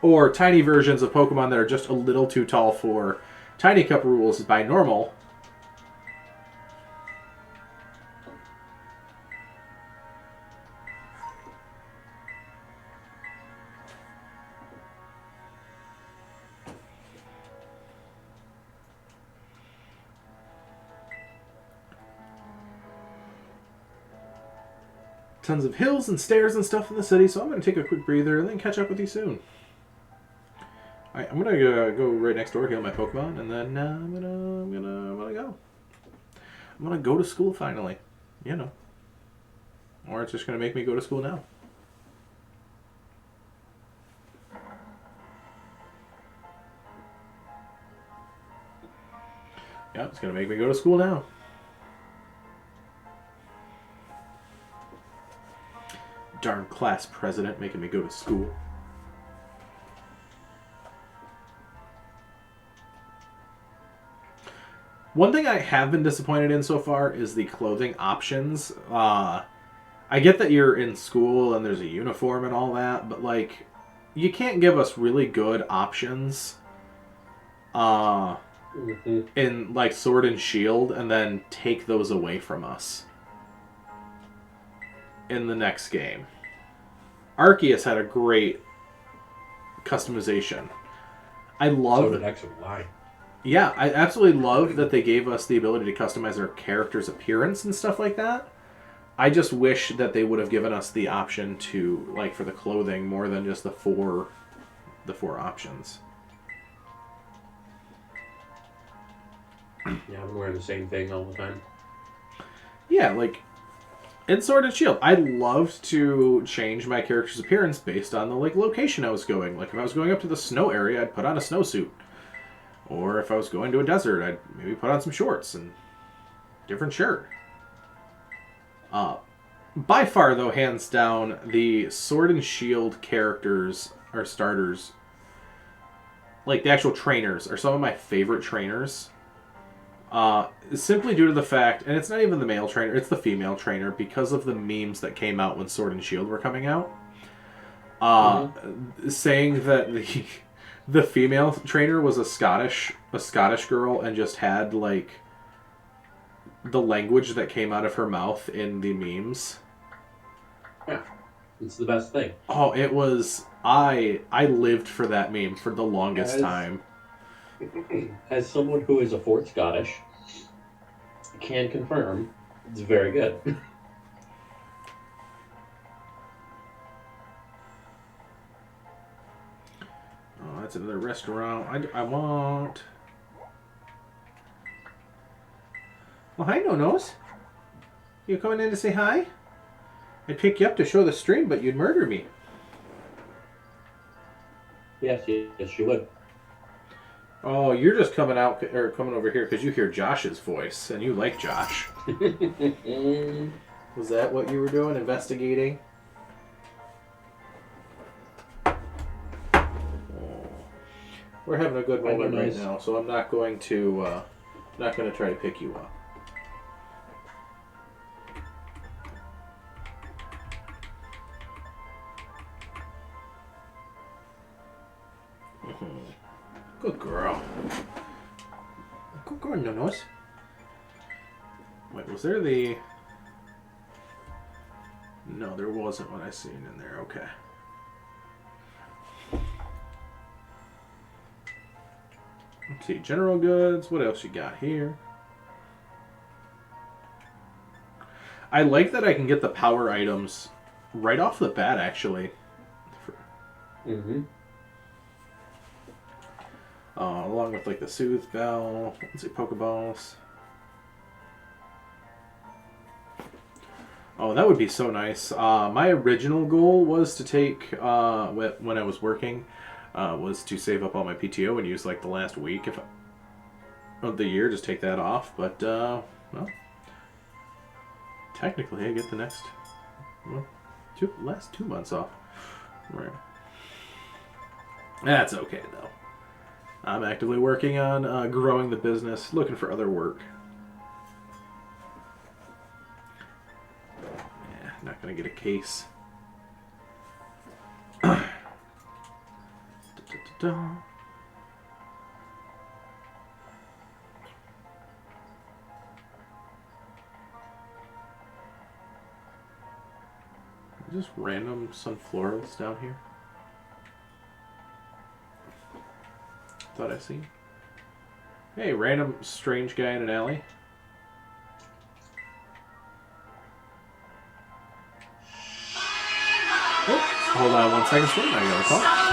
Or tiny versions of Pokemon that are just a little too tall for tiny cup rules by normal. Tons of hills and stairs and stuff in the city, so I'm going to take a quick breather and then catch up with you soon. Alright, I'm going to go right next door, heal my Pokemon, and then I'm gonna go. I'm going to go to school finally. You know. Or it's just going to make me go to school now. Yeah, it's going to make me go to school now. Darn class president making me go to school. One thing I have been disappointed in so far is the clothing options. I get that you're in school and there's a uniform and all that, but like, you can't give us really good options uh, Mm-hmm. in like Sword and Shield, and then take those away from us in the next game. Arceus had a great customization. I love. So did X and Y. Yeah, I absolutely love that they gave us the ability to customize our character's appearance and stuff like that. I just wish that they would have given us the option to, like, for the clothing more than just the four options. Yeah, I'm wearing the same thing all the time. Yeah, like in Sword and Shield, I loved to change my character's appearance based on the like location I was going. Like if I was going up to the snow area, I'd put on a snowsuit. Or if I was going to a desert, I'd maybe put on some shorts and different shirt. Uh, by far, though, hands down, the Sword and Shield characters or starters, like the actual trainers, are some of my favorite trainers. Simply due to the fact, and it's not even the male trainer, it's the female trainer, because of the memes that came out when Sword and Shield were coming out. Saying that the female trainer was a Scottish girl and just had like the language that came out of her mouth in the memes. Yeah, it's the best thing. Oh, it was I lived for that meme for the longest As- time. As someone who is a fourth Scottish, can confirm it's very good. Oh, that's another restaurant. I want. Well, hi, No Nose. You coming in to say hi? I'd pick you up to show the stream, but you'd murder me. Yes, you would. Oh, you're just coming out or coming over here because you hear Josh's voice and you like Josh. Was that what you were doing? Investigating? Oh. We're having a good moment right now, so I'm not going to try to pick you up. Good girl. Good girl, No Nose. Wait, was there the... No, there wasn't what I seen in there. Okay. Let's see. General goods. What else you got here? I like that I can get the power items right off the bat, actually. Mm-hmm. Along with like the Soothe Bell. Let's see, Pokeballs. Oh, that would be so nice. My original goal was to take, when I was working, was to save up all my PTO and use like the last week of the year, just take that off. But, well, technically I get the next, last 2 months off. Right. That's okay, though. I'm actively working on growing the business, looking for other work. Yeah, not gonna get a case. Just random sunflorals down here. Thought I seen. Hey, random strange guy in an alley. Oh, hold on 1 second, stream. I got a call.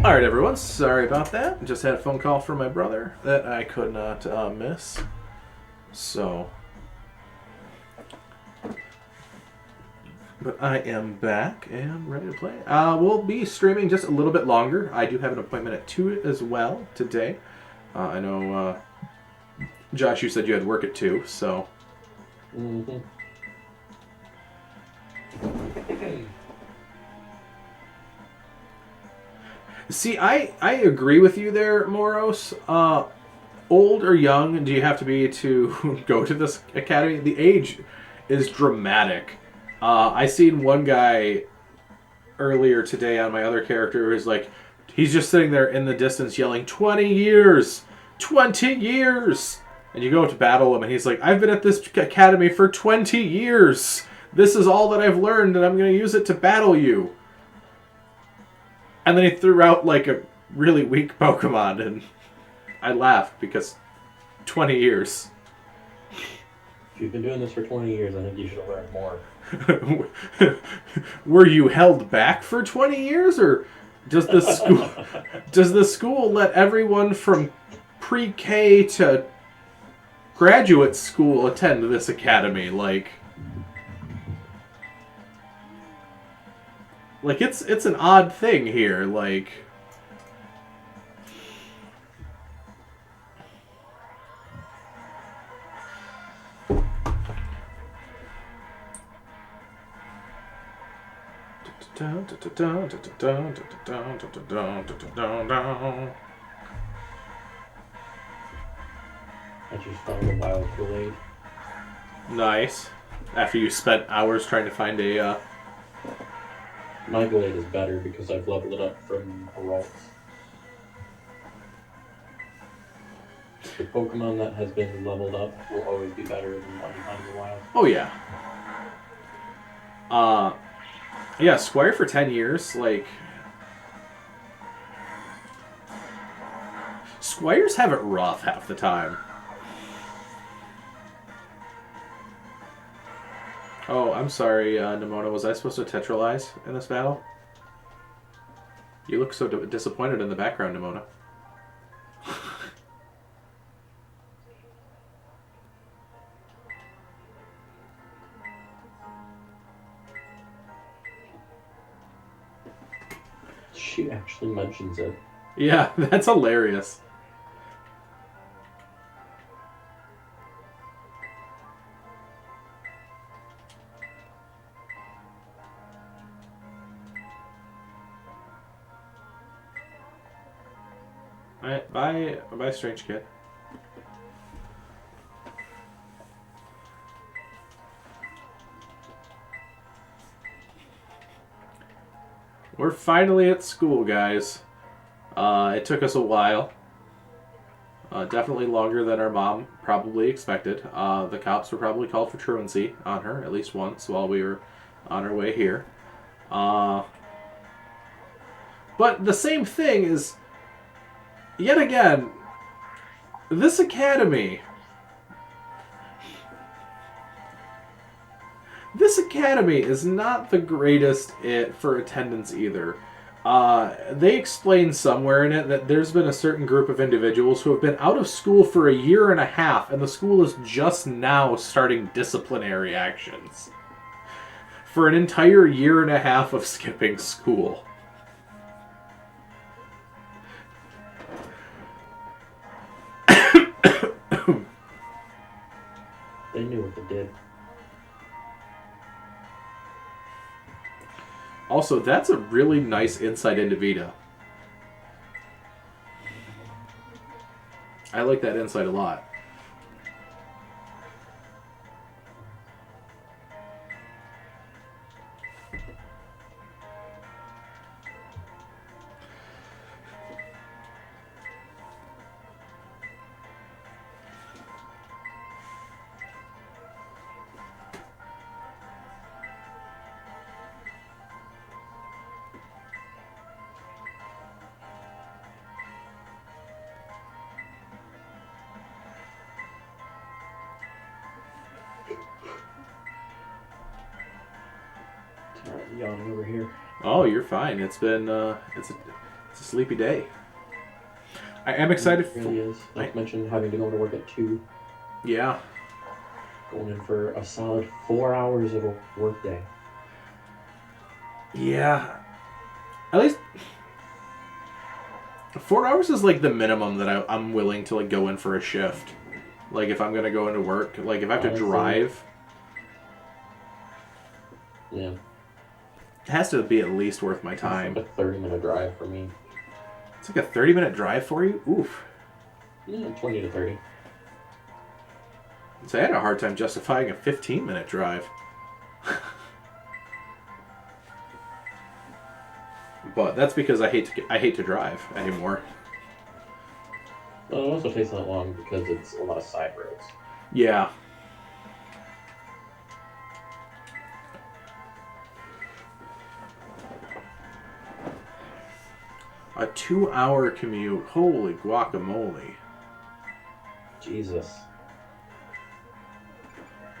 Alright, everyone, sorry about that. Just had a phone call from my brother that I could not miss. So. But I am back and ready to play. We'll be streaming just a little bit longer. I do have an appointment at 2 as well today. I know, Josh, you said you had work at 2, so. Mm-hmm. See, I agree with you there, Moros. Old or young do you have to be to go to this academy? The age is dramatic. I seen one guy earlier today on my other character who's like, he's just sitting there in the distance yelling, 20 years! 20 years! And you go to battle him and he's like, I've been at this academy for 20 years! This is all that I've learned and I'm going to use it to battle you. And then he threw out like a really weak Pokemon and I laughed because 20 years. If you've been doing this for 20 years, I think you should have learned more. Were you held back for 20 years, or does the school let everyone from pre-K to graduate school attend this academy? Like it's an odd thing here, like. I just found a wild Kool-Aid. Nice. After you spent hours trying to find a. My Kool-Aid is better because I've leveled it up from Geralt. The Pokemon that has been leveled up will always be better than one you find in the wild. Oh yeah. Yeah, Squire for 10 years, like. Squires have it rough half the time. Oh, I'm sorry, Nimona. Was I supposed to tetralize in this battle? You look so disappointed in the background, Nimona. She actually mentions it. Yeah, that's hilarious. Alright, bye, Strange Kid. We're finally at school, guys. It took us a while. Definitely longer than our mom probably expected. The cops were probably called for truancy on her at least once while we were on our way here. But the same thing is, yet again, this academy. This academy is not the greatest for attendance either. They explain somewhere in it that there's been a certain group of individuals who have been out of school for a year and a half, and the school is just now starting disciplinary actions. For an entire year and a half of skipping school. They knew what they did. Also, that's a really nice insight into Vita. I like that insight a lot. Yawning over here. Oh, you're fine. It's been it's It's a sleepy day. I am excited It really is. Not to mention having to go to work at 2. Yeah. Going in for a solid 4 hours of a work day. Yeah. At least 4 hours is like the minimum that I'm willing to like go in for a shift. Like if I'm gonna go into work, like if I have to drive, Yeah. it has to be at least worth my time. It's like a 30-minute drive for me. It's like a 30-minute drive for you? Oof. Yeah, 20 to 30. So I had a hard time justifying a 15-minute drive. But that's because I hate to drive anymore. Well, it also takes that long because it's a lot of side roads. Yeah. A 2-hour commute. Holy guacamole. Jesus.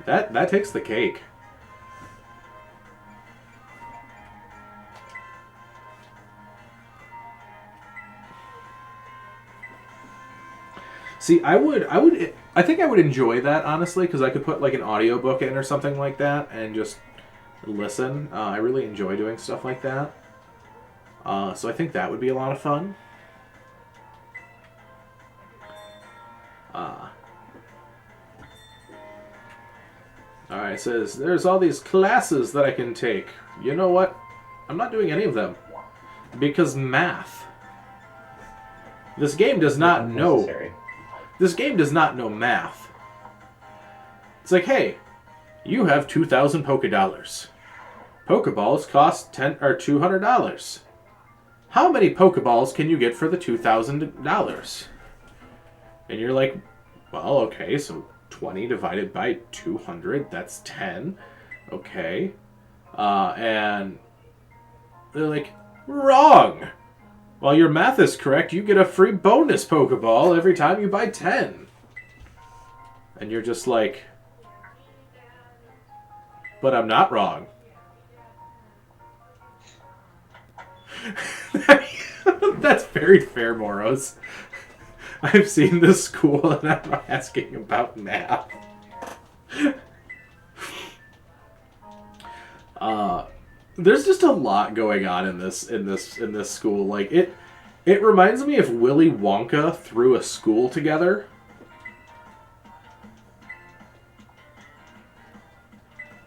That takes the cake. See, I think I would enjoy that, honestly, because I could put like an audiobook in or something like that and just listen. I really enjoy doing stuff like that. So I think that would be a lot of fun. Alright, it says, there's all these classes that I can take. You know what? I'm not doing any of them. Because math. This game does not know... This game does not know math. It's like, hey, you have 2,000 Pokedollars. Pokeballs cost $200. How many Pokeballs can you get for the $2,000? And you're like, well, okay, so 20 divided by 200, that's 10. Okay. And they're like, wrong! While your math is correct, you get a free bonus Pokeball every time you buy 10. And you're just like, but I'm not wrong. That's very fair, Moros. I've seen this school and I'm asking about math. There's just a lot going on in this school. Like it reminds me of Willy Wonka threw a school together.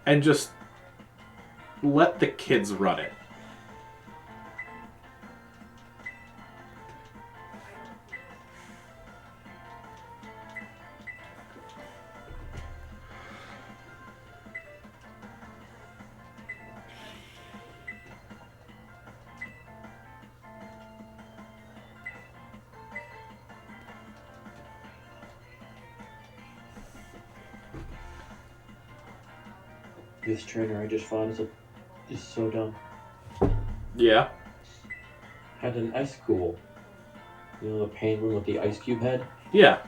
And just let the kids run it. This trainer I just fought is so dumb. Yeah. Had an ice school. You know the penguin with the ice cube head? Yeah.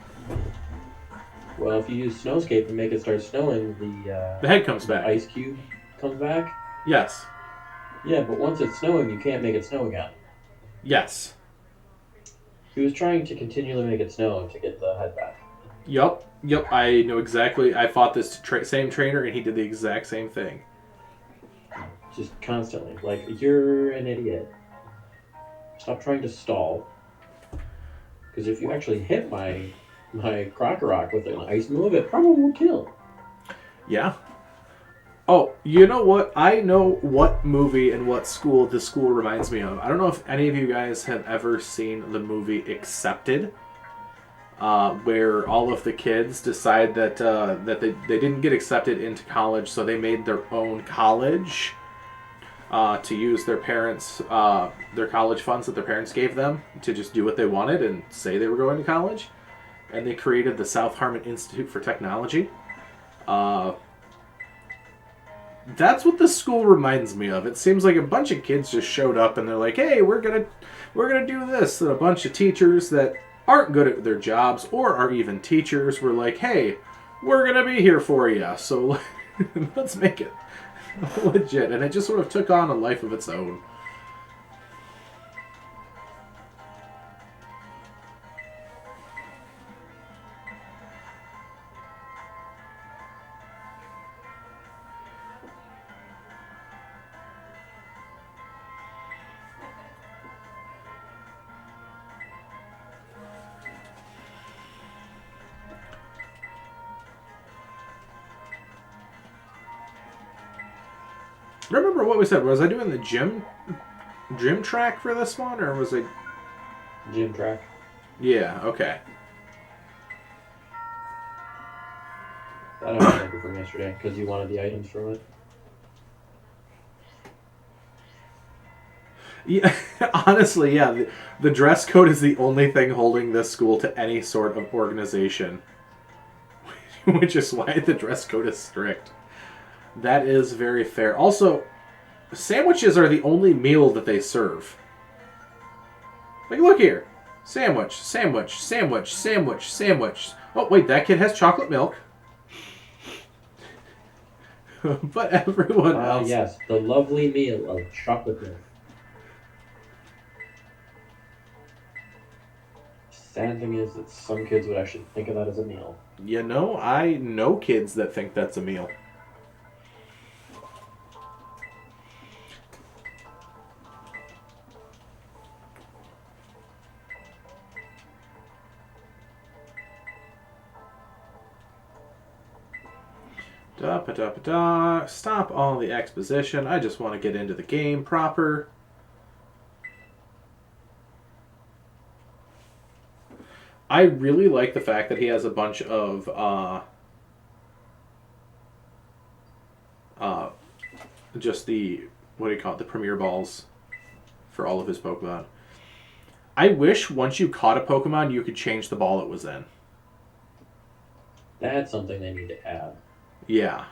Well, if you use Snowscape and make it start snowing, the head comes back. The ice cube comes back? Yes. Yeah, but once it's snowing, you can't make it snow again. Yes. He was trying to continually make it snow to get the head back. Yep, I know exactly. I fought this same trainer, and he did the exact same thing. Just constantly. Like, you're an idiot. Stop trying to stall. Because if you actually hit my Crocorock with an ice move, it probably will kill. Yeah. Oh, you know what? I know what movie and what school this school reminds me of. I don't know if any of you guys have ever seen the movie Accepted. Where all of the kids decide that they didn't get accepted into college, so they made their own college to use their parents' their college funds that their parents gave them to just do what they wanted and say they were going to college. And they created the South Harmon Institute for Technology. That's what the school reminds me of. It seems like a bunch of kids just showed up and they're like, "Hey, we're gonna do this," and a bunch of teachers that aren't good at their jobs or are even teachers were like, hey, we're gonna be here for you, so let's make it legit. And it just sort of took on a life of its own. Remember what we said? Was I doing the gym track for this one, or was I? Gym track. Yeah. Okay. I don't remember from yesterday because you wanted the items from it. Yeah. Honestly, yeah. The dress code is the only thing holding this school to any sort of organization, which is why the dress code is strict. That is very fair. Also, sandwiches are the only meal that they serve. Like, look here. Sandwich, sandwich, sandwich, sandwich, sandwich. Oh, wait, that kid has chocolate milk. But everyone else... Yes, the lovely meal of chocolate milk. Sad thing is that some kids would actually think of that as a meal. You know, I know kids that think that's a meal. Da-pa-da-pa-da. Stop all the exposition. I just want to get into the game proper. I really like the fact that he has a bunch of just the, what do you call it, the premier balls for all of his Pokemon. I wish once you caught a Pokemon, you could change the ball it was in. That's something they need to add. Yeah.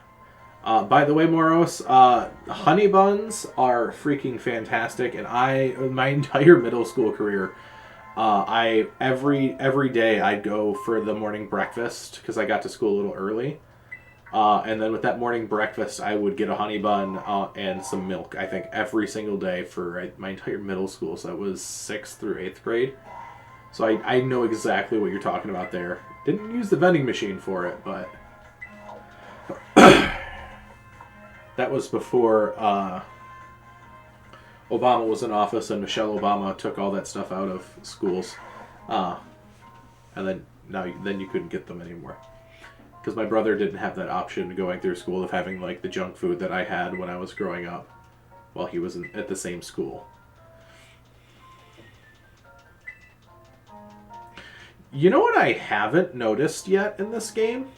By the way, Moros, honey buns are freaking fantastic, and my entire middle school career, every day I'd go for the morning breakfast because I got to school a little early, and then with that morning breakfast, I would get a honey bun and some milk. I think every single day for my entire middle school, so that was 6th through 8th grade. So I know exactly what you're talking about there. Didn't use the vending machine for it, but. That was before Obama was in office and Michelle Obama took all that stuff out of schools. And then you couldn't get them anymore. Because my brother didn't have that option going through school of having like the junk food that I had when I was growing up while he was at the same school. You know what I haven't noticed yet in this game?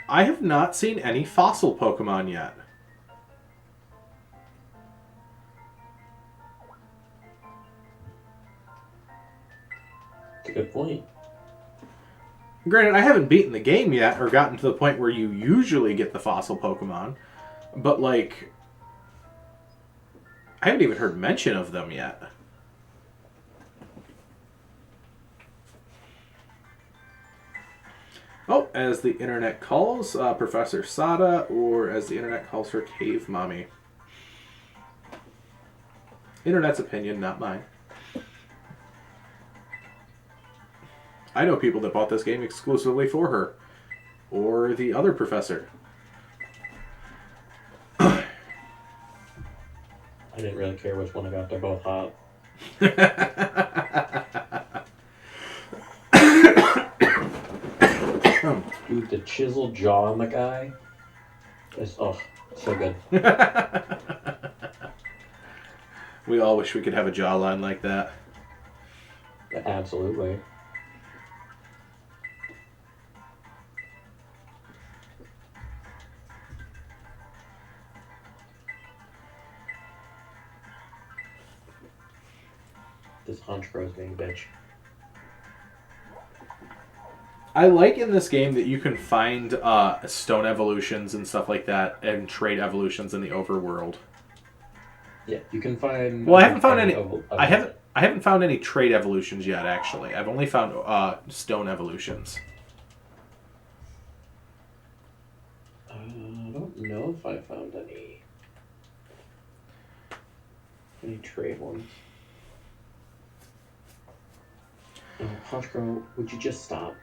I have not seen any fossil Pokemon yet. That's a good point. Granted, I haven't beaten the game yet or gotten to the point where you usually get the fossil Pokemon, but like, I haven't even heard mention of them yet. Oh, as the internet calls, Professor Sada, or as the internet calls her, Cave Mommy. Internet's opinion, not mine. I know people that bought this game exclusively for her. Or the other professor. I didn't really care which one I got. They're both hot. Dude, the chiseled jaw on the guy is, so good. We all wish we could have a jawline like that. Absolutely. This Honchkro's being a bitch. I like in this game that you can find stone evolutions and stuff like that, and trade evolutions in the overworld. Yeah, you can find. Well, I haven't found any. I haven't found any trade evolutions yet. Actually, I've only found stone evolutions. I don't know if I found any trade ones. Oh, Honchkro, would you just stop?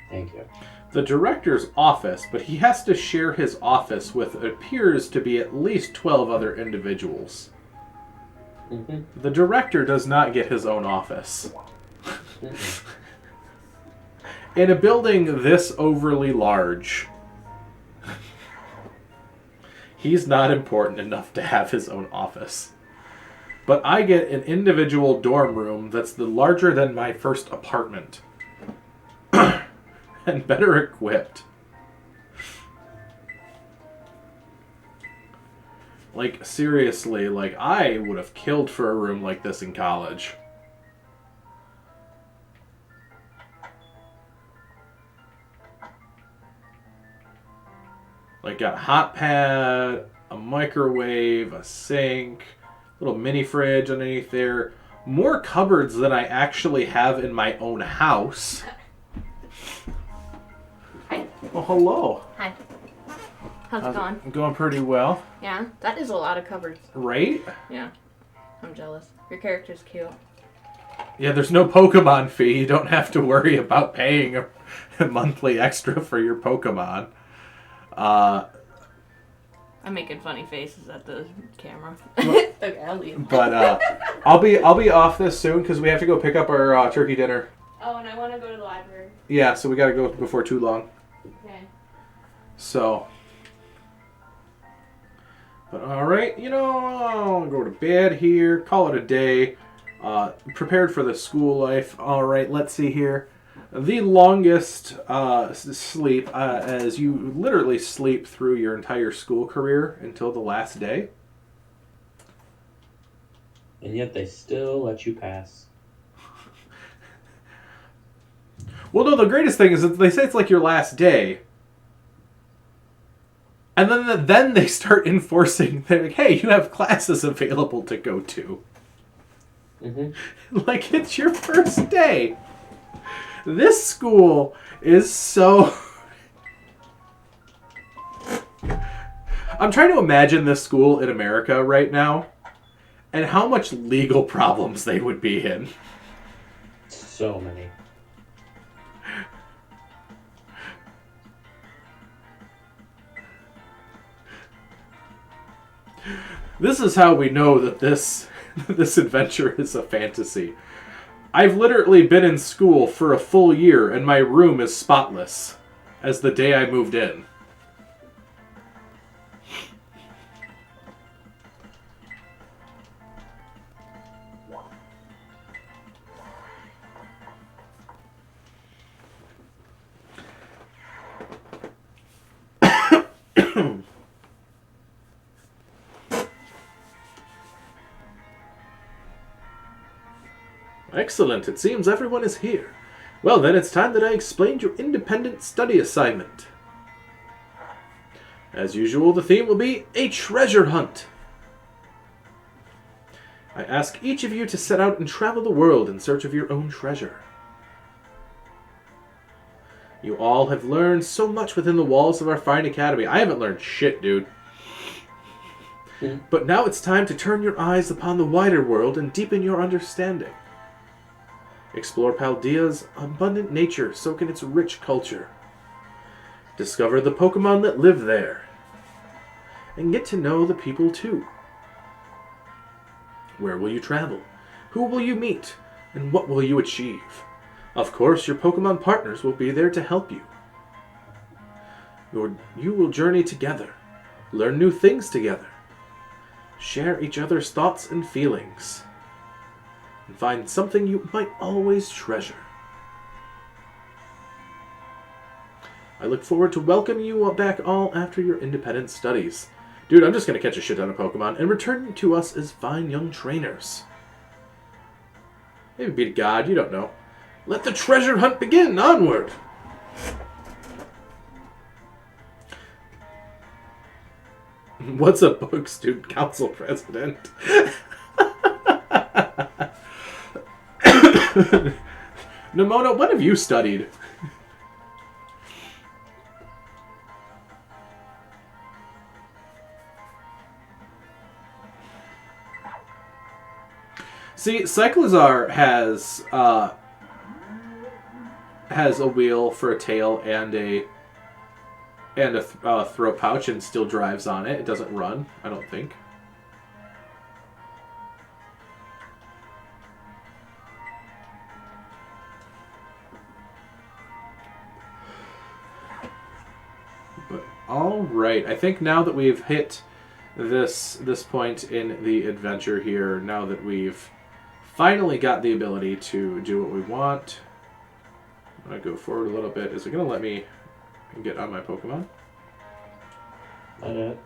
Thank you. The director's office, but he has to share his office with what appears to be at least 12 other individuals. Mm-hmm. The director does not get his own office. Mm-hmm. In a building this overly large, he's not important enough to have his own office. But I get an individual dorm room that's larger than my first apartment. And better equipped. Like, seriously, like, I would have killed for a room like this in college. Like, got a hot pad, a microwave, a sink, little mini fridge underneath there. More cupboards than I actually have in my own house. Hi. Oh, hello. Hi. How's it going? Going pretty well. Yeah, that is a lot of cupboards. Right? Yeah. I'm jealous. Your character's cute. Yeah, there's no Pokemon fee. You don't have to worry about paying a monthly extra for your Pokemon. I'm making funny faces at the camera. Okay, I'll leave. But I'll be off this soon because we have to go pick up our turkey dinner. Oh, and I want to go to the library. Yeah, so we got to go before too long. Okay. So, but all right, I'll go to bed here, call it a day. Prepared for the school life. All right, let's see here. The longest sleep, as you literally sleep through your entire school career until the last day. And yet they still let you pass. Well, no, the greatest thing is that they say it's like your last day. And then they start enforcing, they're like, hey, you have classes available to go to. Mm-hmm. Like, it's your first day. This school is so... I'm trying to imagine this school in America right now and how much legal problems they would be in. So many. This is how we know that this adventure is a fantasy. I've literally been in school for a full year and my room is spotless as the day I moved in. Excellent. It seems everyone is here. Well, then it's time that I explained your independent study assignment. As usual, the theme will be a treasure hunt. I ask each of you to set out and travel the world in search of your own treasure. You all have learned so much within the walls of our fine academy. I haven't learned shit, dude. But now it's time to turn your eyes upon the wider world and deepen your understanding. Explore Paldea's abundant nature, soak in its rich culture. Discover the Pokemon that live there. And get to know the people too. Where will you travel? Who will you meet? And what will you achieve? Of course, your Pokemon partners will be there to help you. You will journey together. Learn new things together. Share each other's thoughts and feelings. And find something you might always treasure. I look forward to welcoming you back all after your independent studies. Dude, I'm just going to catch a shit ton of Pokemon and return to us as fine young trainers. Maybe beat a god, you don't know. Let the treasure hunt begin! Onward! What's a book student council president? Nimona, what have you studied? See, Cyclizar has a wheel for a tail and a throat pouch and still drives on it. It doesn't run, I don't think. right. I think now that we've hit this point in the adventure here, now that we've finally got the ability to do what we want, I'm going to go forward a little bit. Is it going to let me get on my Pokemon? Not yet.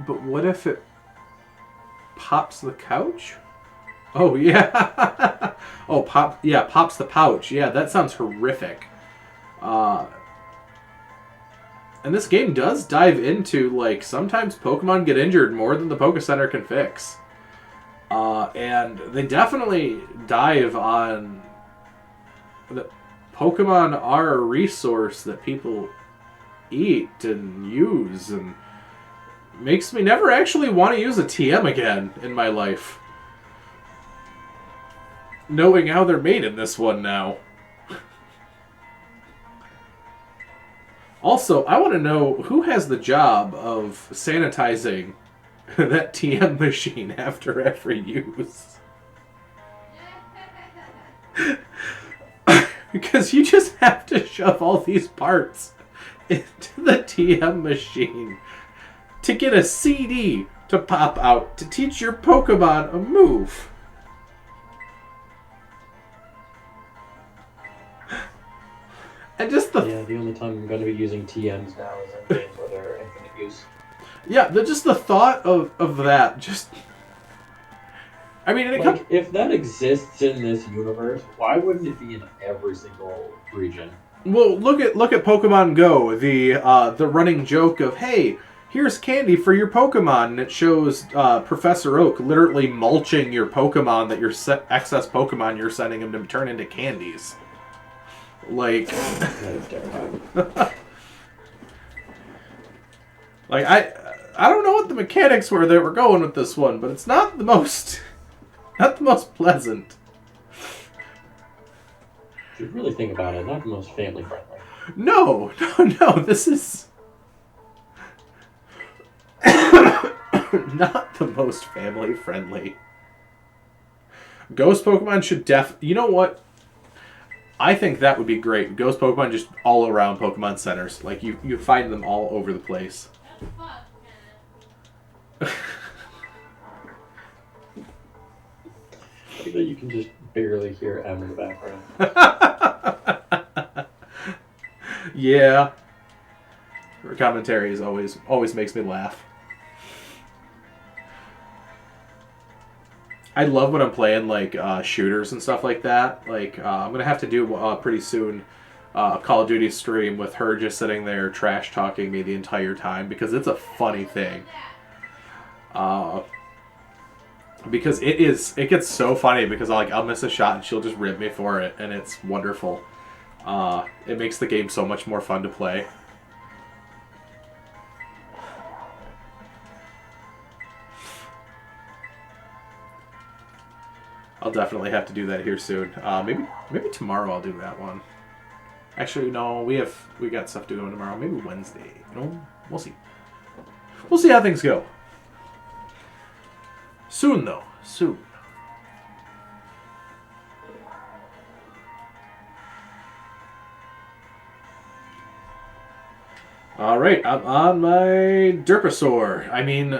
But what if it pops the couch? Oh, yeah. Oh, pops the pouch. Yeah, that sounds horrific. And this game does dive into, like, sometimes Pokemon get injured more than the Poke Center can fix. And they definitely dive on the Pokemon are a resource that people eat and use, and makes me never actually want to use a TM again in my life. Knowing how they're made in this one now. Also, I want to know who has the job of sanitizing that TM machine after every use. Because you just have to shove all these parts into the TM machine to get a CD to pop out to teach your Pokemon a move. And just the only time I'm going to be using TMs now is in games where they're infinite use. Yeah, just the thought of that, just... I mean, Like, if that exists in this universe, why wouldn't it be in every single region? Well, look at Pokemon Go, the running joke of, hey, here's candy for your Pokemon, and it shows Professor Oak literally mulching your Pokemon that your excess Pokemon you're sending him to turn into candies. Like... That is terrifying. Like, I don't know what the mechanics were they were going with this one, but it's not the most pleasant. If you really think about it, not the most family friendly. No, this is not the most family friendly. Ghost Pokemon should you know what? I think that would be great. Ghost Pokemon just all around Pokemon centers. Like, you find them all over the place. I think that you can just barely hear M in the background. Yeah. Her commentary is always makes me laugh. I love when I'm playing, like, shooters and stuff like that. Like, I'm going to have to do pretty soon a Call of Duty stream with her just sitting there trash-talking me the entire time, because it's a funny thing. Because it gets so funny, because I'll miss a shot and she'll just rib me for it, and it's wonderful. It makes the game so much more fun to play. I'll definitely have to do that here soon. Maybe tomorrow I'll do that one. Actually, no, we got stuff to do tomorrow. Maybe Wednesday. You know, we'll see. We'll see how things go. Soon, though. Soon. Alright, I'm on my Derpasaur. I mean,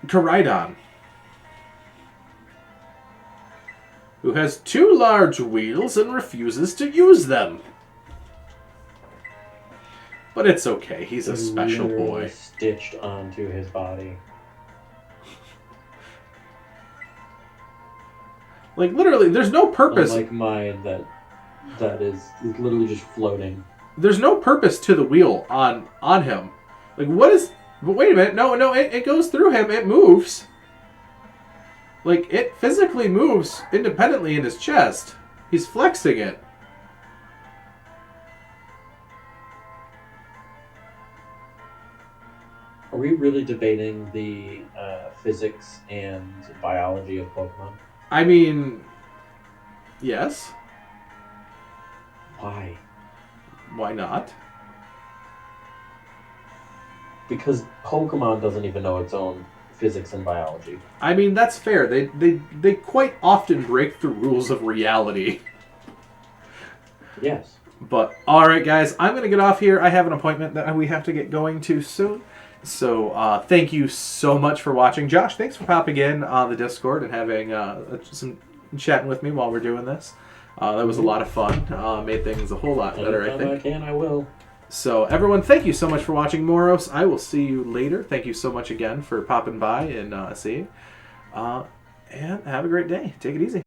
Koraidon. Who has 2 large wheels and refuses to use them. But it's okay, he's a special boy. Stitched onto his body. Like, literally, there's no purpose. Unlike mine, that is literally just floating. There's no purpose to the wheel on him. Like, what is... But wait a minute, no, it goes through him, it moves. Like, it physically moves independently in his chest. He's flexing it. Are we really debating the physics and biology of Pokemon? I mean... Yes. Why? Why not? Because Pokemon doesn't even know its own physics and biology. I mean, that's fair. They quite often break the rules of reality. Yes. But, alright guys, I'm going to get off here. I have an appointment that we have to get going to soon. So, thank you so much for watching. Josh, thanks for popping in on the Discord and having some chatting with me while we're doing this. That was a lot of fun. Made things a whole lot better, I think. If I can, I will. So, everyone, thank you so much for watching Moros. I will see you later. Thank you so much again for popping by and seeing. And have a great day. Take it easy.